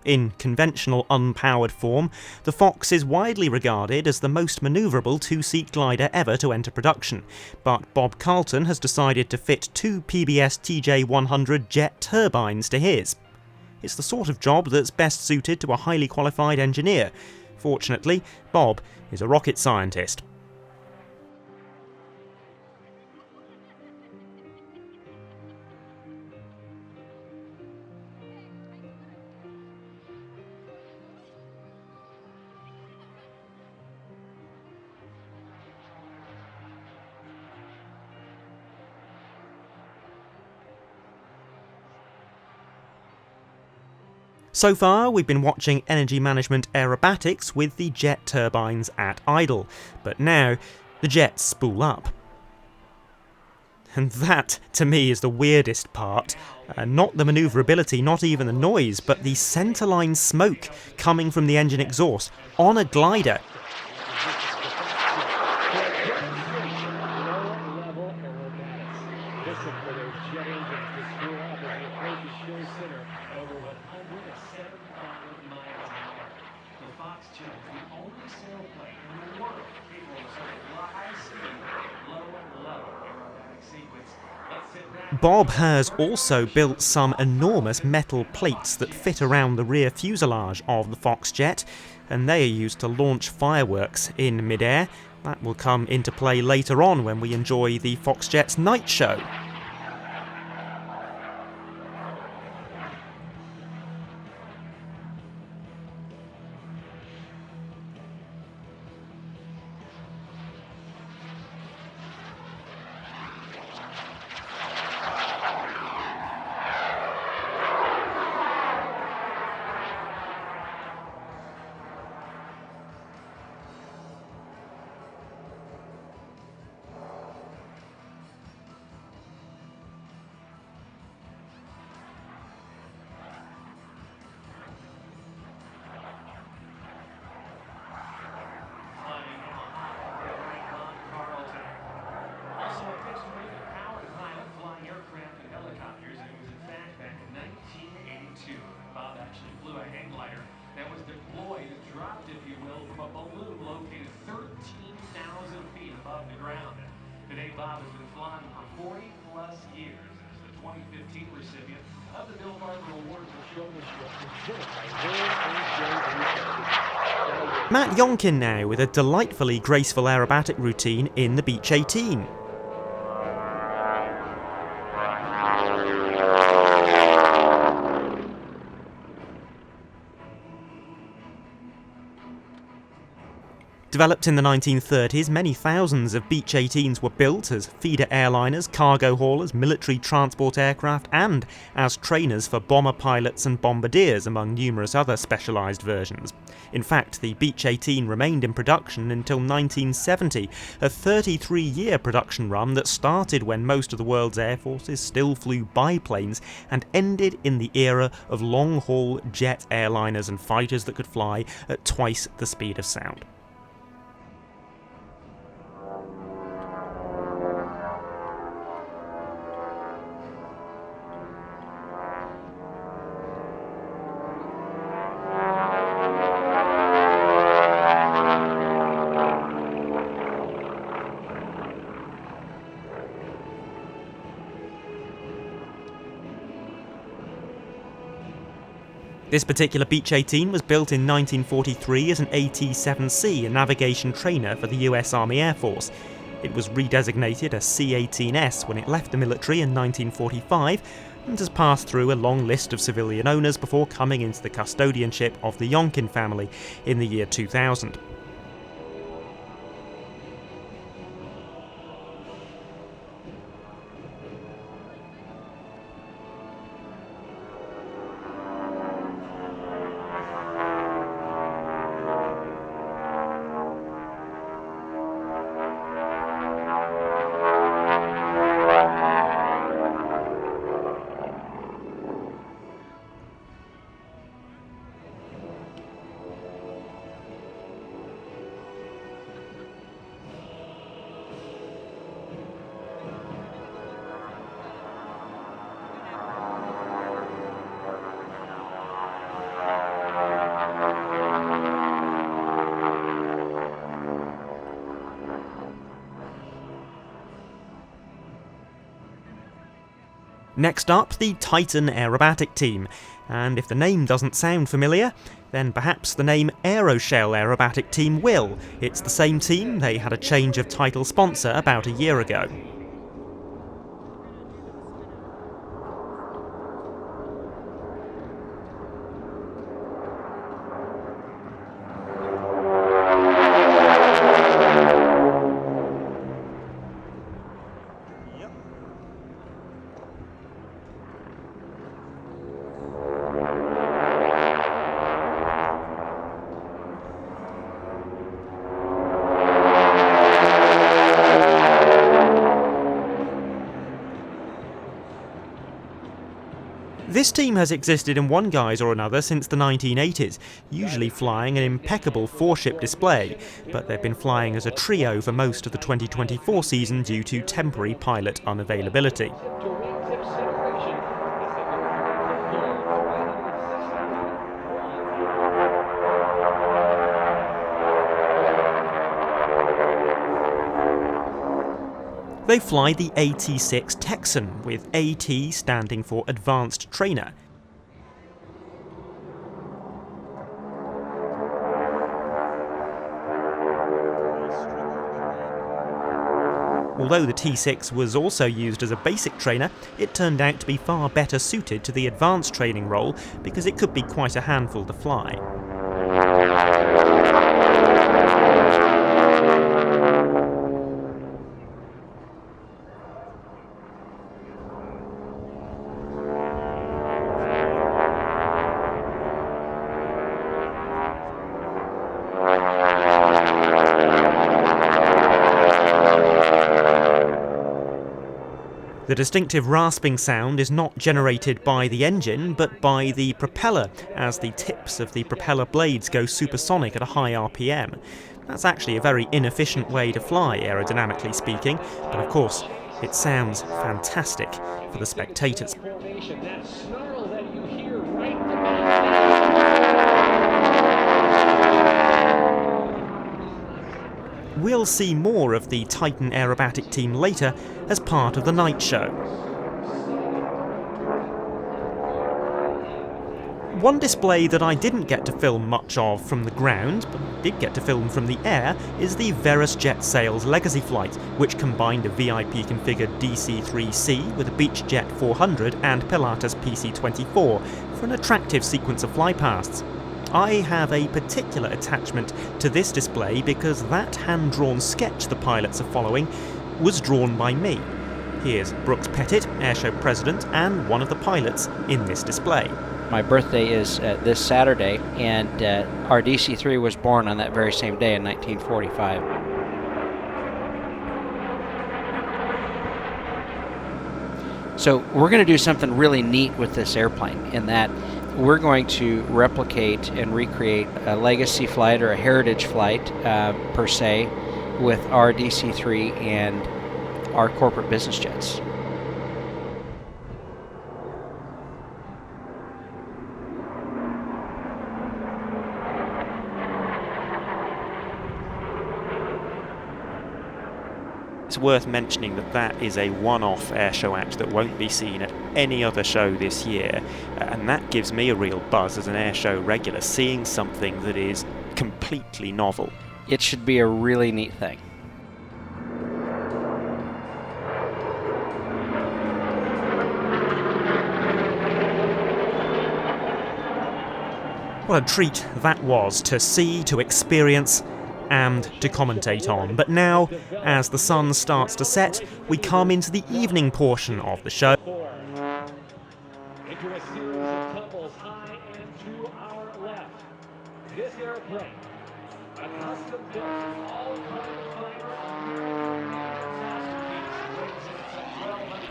In conventional unpowered form, the Fox is widely regarded as the most manoeuvrable two-seat glider ever to enter production, but Bob Carlton has decided to fit 2 PBS TJ100 jet turbines to his. It's the sort of job that's best suited to a highly qualified engineer. Fortunately, Bob is a rocket scientist. So far, we've been watching energy management aerobatics with the jet turbines at idle, but now the jets spool up. And that, to me, is the weirdest part. Not the manoeuvrability, not even the noise, but the centerline smoke coming from the engine exhaust on a glider. Bob has also built some enormous metal plates that fit around the rear fuselage of the Foxjet, and they are used to launch fireworks in midair. That will come into play later on when we enjoy the Foxjet's night show. Today, Bob has been flying for 40-plus years as the 2015 recipient of the Bill Barber Award for showmanship. Matt Yonkin now with a delightfully graceful aerobatic routine in the Beech 18. Developed in the 1930s, many thousands of Beech 18s were built as feeder airliners, cargo haulers, military transport aircraft, and as trainers for bomber pilots and bombardiers, among numerous other specialised versions. In fact, the Beech 18 remained in production until 1970, a 33-year production run that started when most of the world's air forces still flew biplanes and ended in the era of long-haul jet airliners and fighters that could fly at twice the speed of sound. This particular Beech 18 was built in 1943 as an AT-7C, a navigation trainer for the US Army Air Force. It was redesignated a C-18S when it left the military in 1945 and has passed through a long list of civilian owners before coming into the custodianship of the Yonkin family in the year 2000. Next up, the Titan Aerobatic Team, and if the name doesn't sound familiar, then perhaps the name Aeroshell Aerobatic Team will. It's the same team, they had a change of title sponsor about a year ago. This team has existed in one guise or another since the 1980s, usually flying an impeccable four-ship display, but they've been flying as a trio for most of the 2024 season due to temporary pilot unavailability. They fly the AT-6 Texan, with AT standing for Advanced Trainer. Although the T6 was also used as a basic trainer, it turned out to be far better suited to the advanced training role because it could be quite a handful to fly. The distinctive rasping sound is not generated by the engine, but by the propeller, as the tips of the propeller blades go supersonic at a high RPM. That's actually a very inefficient way to fly, aerodynamically speaking, but of course, it sounds fantastic for the spectators. We'll see more of the Titan Aerobatic Team later as part of the night show. One display that I didn't get to film much of from the ground, but did get to film from the air, is the Verus Jet Sales Legacy flight, which combined a VIP-configured DC-3C with a Beechjet 400 and Pilatus PC-24 for an attractive sequence of flypasts. I have a particular attachment to this display because that hand-drawn sketch the pilots are following was drawn by me. Here's Brooks Pettit, Airshow President, and one of the pilots in this display. My birthday is this Saturday, and our DC-3 was born on that very same day in 1945. So we're going to do something really neat with this airplane in that we're going to replicate and recreate a legacy flight or a heritage flight, per se, with our DC-3 and our corporate business jets. It's worth mentioning that that is a one-off airshow act that won't be seen at any other show this year, and that gives me a real buzz as an airshow regular, seeing something that is completely novel. It should be a really neat thing. What a treat that was to see, to experience, and to commentate on. But now, as the sun starts to set, we come into the evening portion of the show. Into a series of tumbles high and to our left. This airplane, a custom-built,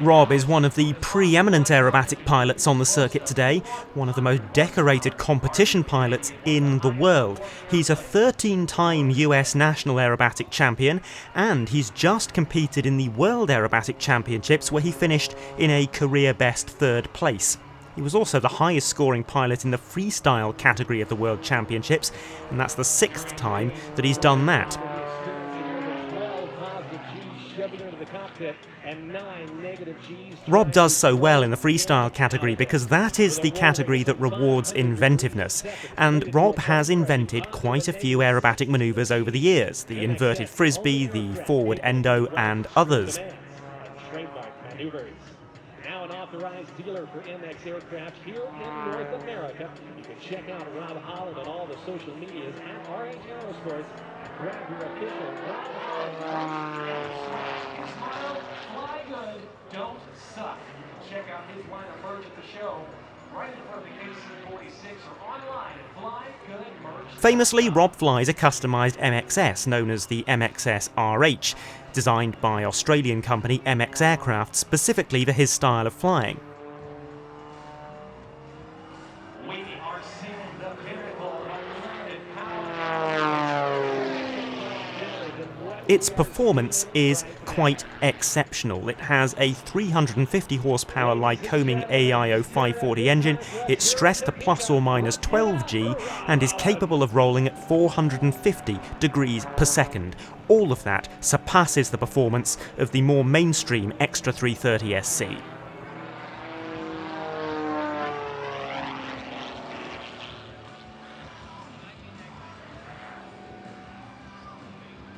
Rob is one of the preeminent aerobatic pilots on the circuit today, one of the most decorated competition pilots in the world. He's a 13-time US National Aerobatic Champion, and he's just competed in the World Aerobatic Championships where he finished in a career-best 3rd place. He was also the highest scoring pilot in the freestyle category of the World Championships, and that's the 6th time that he's done that. Rob does so well in the freestyle category because that is the category that rewards inventiveness, and Rob has invented quite a few aerobatic manoeuvres over the years, the inverted frisbee, the forward endo, and others. Now an authorized dealer for MX aircraft here in North America. You can check out Rob Holland on all the social medias at RH Aerosports. Grab your official Smile, fly good, don't suck. Check out his line of merch at the show, right in front of the KC-46 or online at flygoodmerch. Famously, Rob flies a customised MXS known as the MXS RH, designed by Australian company MX Aircraft specifically for his style of flying. We are seeing the pinnacle of landed power. Its performance is quite exceptional. It has a 350 horsepower Lycoming AIO 540 engine, it's stressed to plus or minus 12 G, and is capable of rolling at 450 degrees per second. All of that surpasses the performance of the more mainstream Extra 330 SC.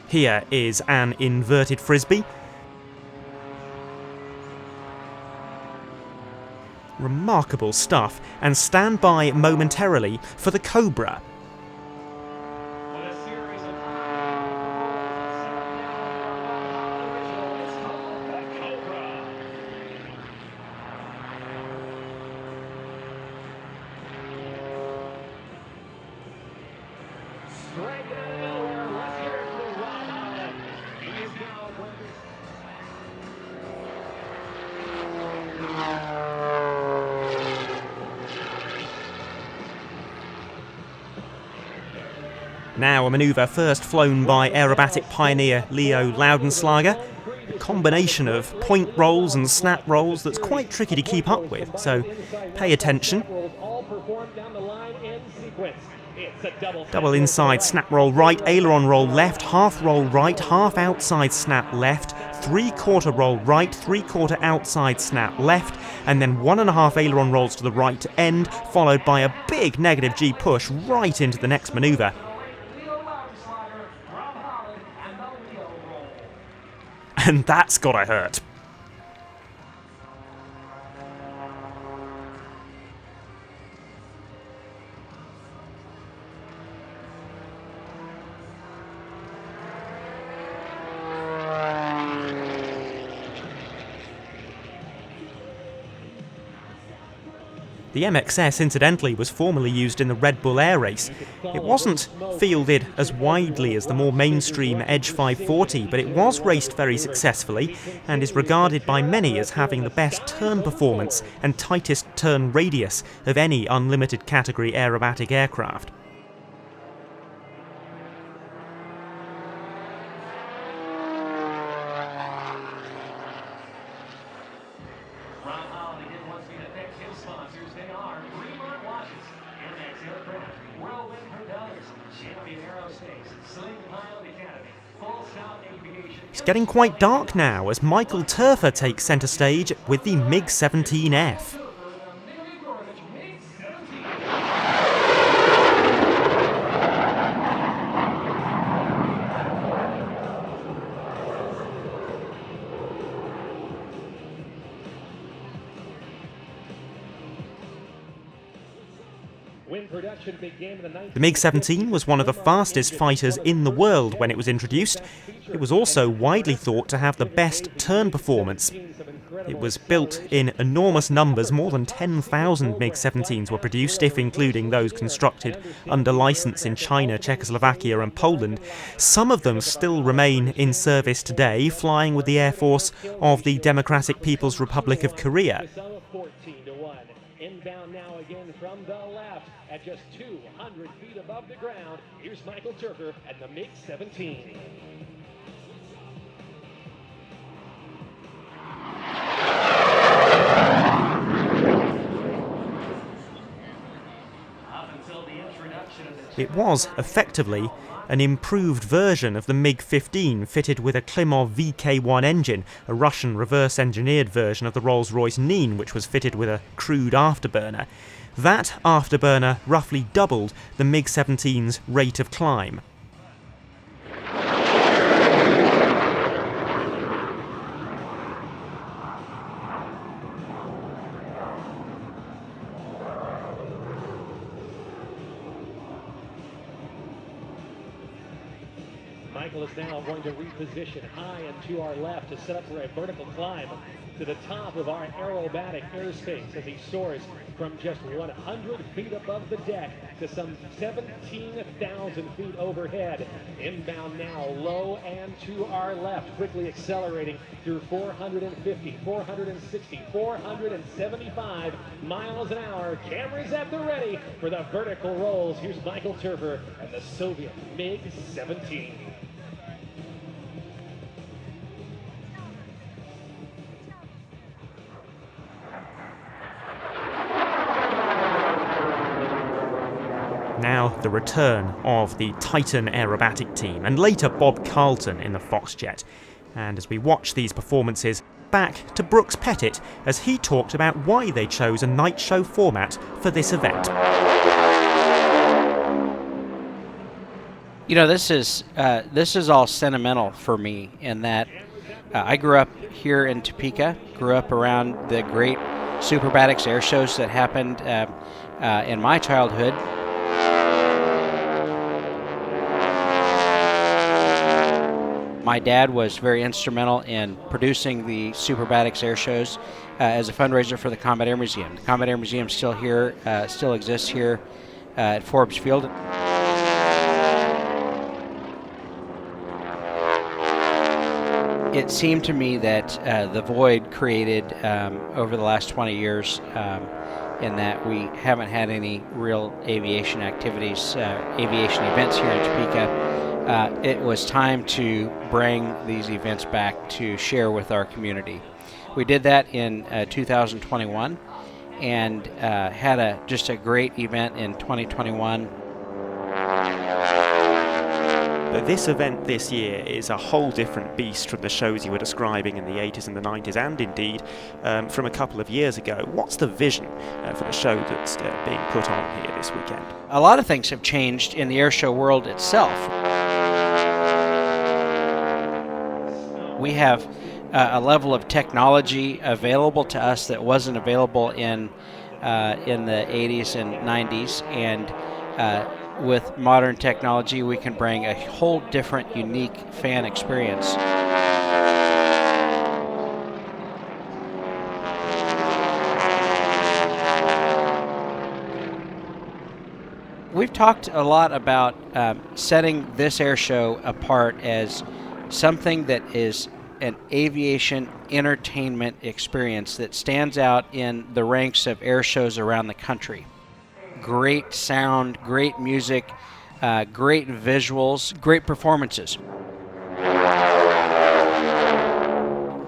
Here is an inverted frisbee. Remarkable stuff, and stand by momentarily for the Cobra. Now a manoeuvre first flown by aerobatic pioneer Leo Laudenslager. A combination of point rolls and snap rolls that's quite tricky to keep up with, so pay attention. Double inside snap roll right, aileron roll left, half roll right, half outside snap left, 3/4 roll right, 3/4 outside snap left, and then 1.5 aileron rolls to the right end, followed by a big negative G push right into the next manoeuvre. And that's gotta hurt. The MXS, incidentally, was formerly used in the Red Bull Air Race. It wasn't fielded as widely as the more mainstream Edge 540, but it was raced very successfully and is regarded by many as having the best turn performance and tightest turn radius of any unlimited category aerobatic aircraft. It's getting quite dark now as Michael Turfer takes centre stage with the MiG-17F. The MiG-17 was one of the fastest fighters in the world when it was introduced. It was also widely thought to have the best turn performance. It was built in enormous numbers. More than 10,000 MiG-17s were produced, if including those constructed under license in China, Czechoslovakia and Poland. Some of them still remain in service today, flying with the Air Force of the Democratic People's Republic of Korea. Inbound now again from the left at just 200 feet above the ground. Here's Michael Turfer at the MiG-17. It was, effectively, an improved version of the MiG-15 fitted with a Klimov VK-1 engine, a Russian reverse-engineered version of the Rolls-Royce Nene, which was fitted with a crude afterburner. That afterburner roughly doubled the MiG-17's rate of climb. Michael is now going to reposition high and to our left to set up for a vertical climb to the top of our aerobatic airspace as he soars from just 100 feet above the deck to some 17,000 feet overhead. Inbound now, low and to our left, quickly accelerating through 450, 460, 475 miles an hour. Cameras at the ready for the vertical rolls. Here's Michael Turfer and the Soviet MiG-17. Now the return of the Titan Aerobatic Team, and later Bob Carlton in the Foxjet. And as we watch these performances, back to Brooks Pettit as he talked about why they chose a night show format for this event. You know, this is all sentimental for me in that I grew up here in Topeka, grew up around the great superbatics air shows that happened in my childhood. My dad was very instrumental in producing the superbatics air shows as a fundraiser for the Combat Air Museum. The Combat Air Museum is still here, still exists here at Forbes Field. It seemed to me that the void created over the last 20 years in that we haven't had any real aviation activities, aviation events here in Topeka. It was time to bring these events back to share with our community. We did that in 2021 and had just a great event in 2021. But this event this year is a whole different beast from the shows you were describing in the 80s and the 90s, and indeed from a couple of years ago. What's the vision for the show that's being put on here this weekend? A lot of things have changed in the airshow world itself. We have a level of technology available to us that wasn't available in the 80s and 90s, and with modern technology, we can bring a whole different, unique fan experience. We've talked a lot about setting this air show apart as something that is an aviation entertainment experience that stands out in the ranks of air shows around the country. Great sound, great music, great visuals, great performances.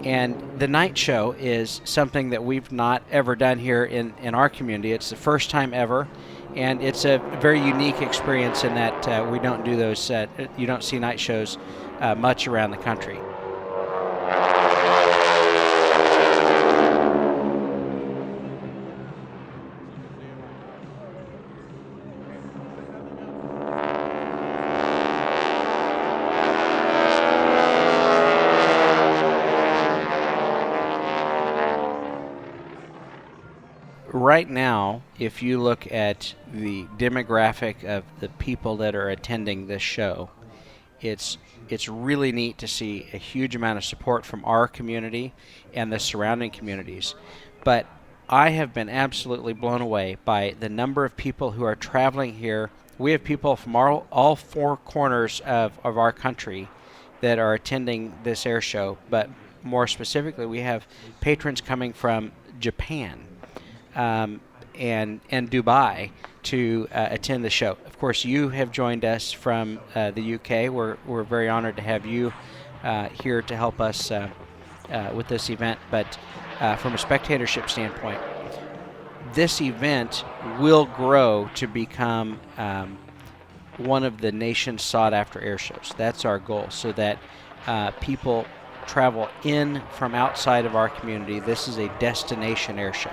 And the night show is something that we've not ever done here in our community. It's the first time ever, and it's a very unique experience in that we don't do those, you don't see night shows much around the country. Right now, if you look at the demographic of the people that are attending this show, it's really neat to see a huge amount of support from our community and the surrounding communities. But I have been absolutely blown away by the number of people who are traveling here. We have people from all four corners of our country that are attending this air show, but more specifically, we have patrons coming from Japan and Dubai to attend the show. Of course, you have joined us from the UK. We're very honored to have you here to help us with this event. But from a spectatorship standpoint, this event will grow to become one of the nation's sought-after air shows. That's our goal, so that people travel in from outside of our community. This is a destination air show.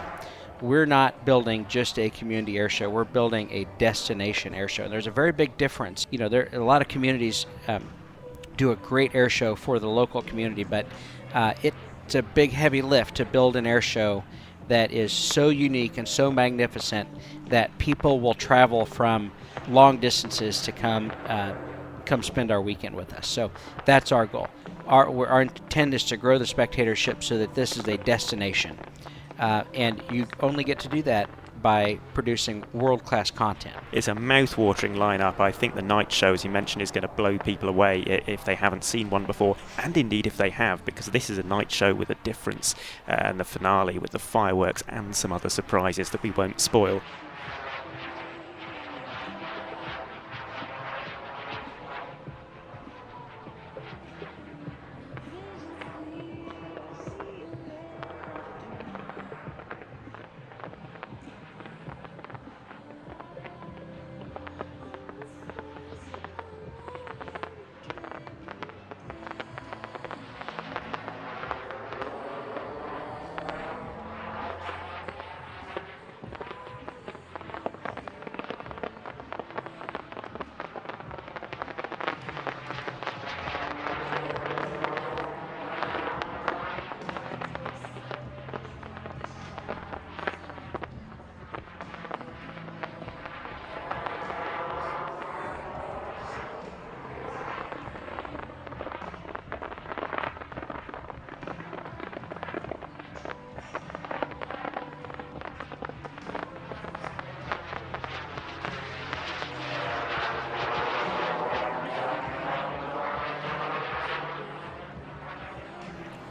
We're not building just a community air show. We're building a destination air show. And there's a very big difference. You know, there a lot of communities do a great air show for the local community, but it's a big, heavy lift to build an air show that is so unique and so magnificent that people will travel from long distances to come spend our weekend with us. So that's our goal. Our intent is to grow the spectatorship so that this is a destination. And you only get to do that by producing world-class content. It's a mouth-watering lineup. I think the night show, as you mentioned, is going to blow people away if they haven't seen one before, and indeed if they have, because this is a night show with a difference, and the finale with the fireworks and some other surprises that we won't spoil.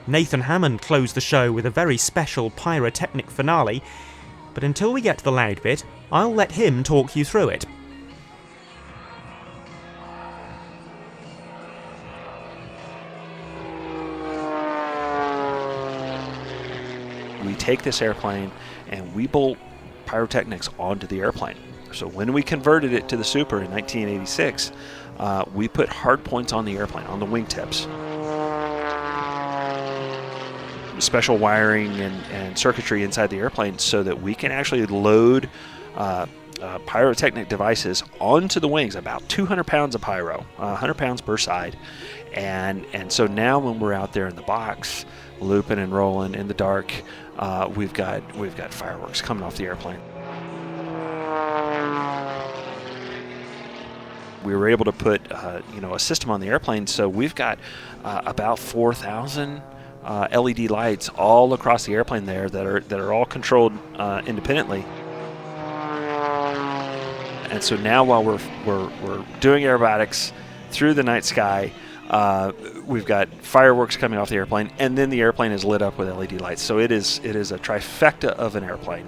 Nathan Hammond closed the show with a very special pyrotechnic finale, but until we get to the loud bit, I'll let him talk you through it. We take this airplane and we bolt pyrotechnics onto the airplane. So when we converted it to the Super in 1986, we put hard points on the airplane, on the wingtips. Special wiring and circuitry inside the airplane so that we can actually load pyrotechnic devices onto the wings, about 200 pounds of pyro, 100 pounds per side. And so now when we're out there in the box, looping and rolling in the dark, we've got fireworks coming off the airplane. We were able to put a system on the airplane, so we've got about 4,000 LED lights all across the airplane there that are all controlled independently. And so now while we're doing aerobatics through the night sky, we've got fireworks coming off the airplane, and then the airplane is lit up with LED lights. So it is a trifecta of an airplane.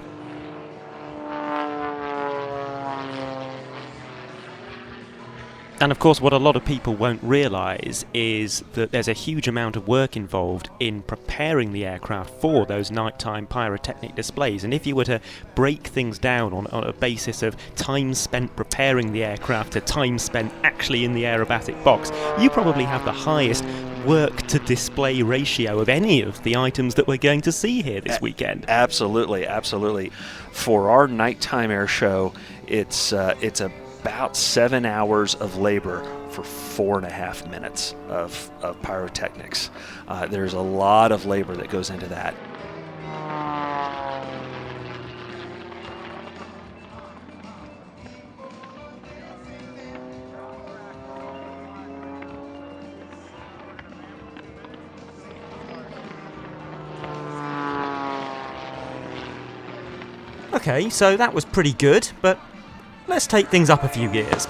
And of course, what a lot of people won't realise is that there's a huge amount of work involved in preparing the aircraft for those nighttime pyrotechnic displays. And if you were to break things down on a basis of time spent preparing the aircraft to time spent actually in the aerobatic box, you probably have the highest work to display ratio of any of the items that we're going to see here this weekend. Absolutely. For our nighttime air show, it's about 7 hours of labor for 4.5 minutes of pyrotechnics. There's a lot of labor that goes into that. Okay, so that was pretty good, but let's take things up a few gears.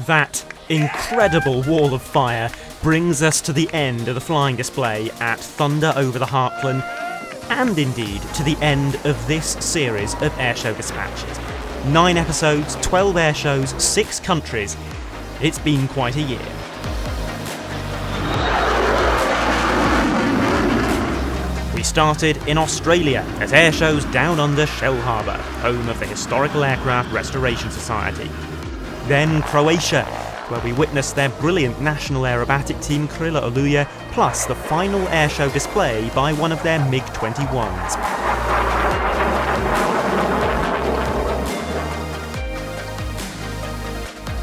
That incredible wall of fire brings us to the end of the flying display at Thunder Over the Heartland, and indeed to the end of this series of Airshow Dispatches. 9 episodes, 12 air shows, 6 countries. It's been quite a year. We started in Australia at Airshows Down Under Shell Harbour, home of the Historical Aircraft Restoration Society. Then Croatia, where we witnessed their brilliant national aerobatic team Krila Oluja, plus the final airshow display by one of their MiG-21s.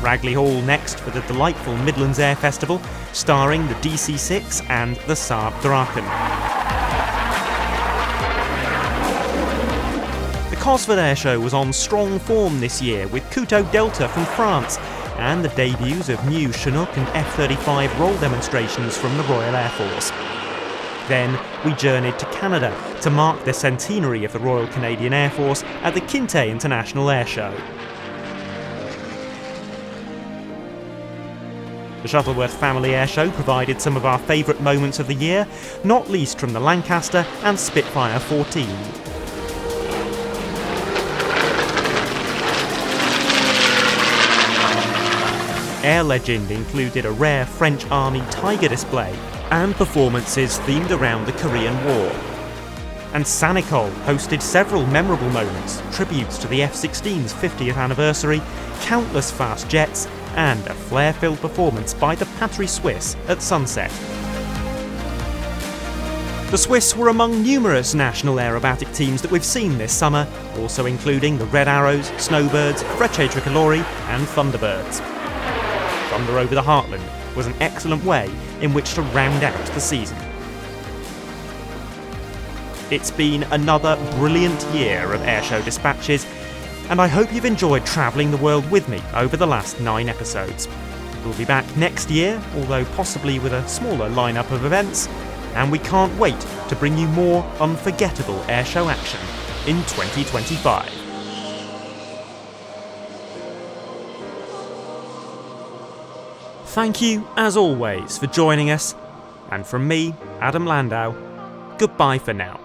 Ragley Hall next for the delightful Midlands Air Festival, starring the DC-6 and the Saab Draken. Cosford Airshow was on strong form this year with Couteau Delta from France and the debuts of new Chinook and F-35 roll demonstrations from the Royal Air Force. Then we journeyed to Canada to mark the centenary of the Royal Canadian Air Force at the Quinte International Airshow. The Shuttleworth Family Airshow provided some of our favourite moments of the year, not least from the Lancaster and Spitfire 14. Air Legend included a rare French Army Tiger display and performances themed around the Korean War. And Sanicol hosted several memorable moments, tributes to the F-16's 50th anniversary, countless fast jets, and a flair-filled performance by the Patrie Suisse at sunset. The Swiss were among numerous national aerobatic teams that we've seen this summer, also including the Red Arrows, Snowbirds, Frecce Tricolori and Thunderbirds. Thunder Over the Heartland was an excellent way in which to round out the season. It's been another brilliant year of Airshow Dispatches, and I hope you've enjoyed travelling the world with me over the last 9 episodes. We'll be back next year, although possibly with a smaller lineup of events, and we can't wait to bring you more unforgettable airshow action in 2025. Thank you, as always, for joining us, and from me, Adam Landau, goodbye for now.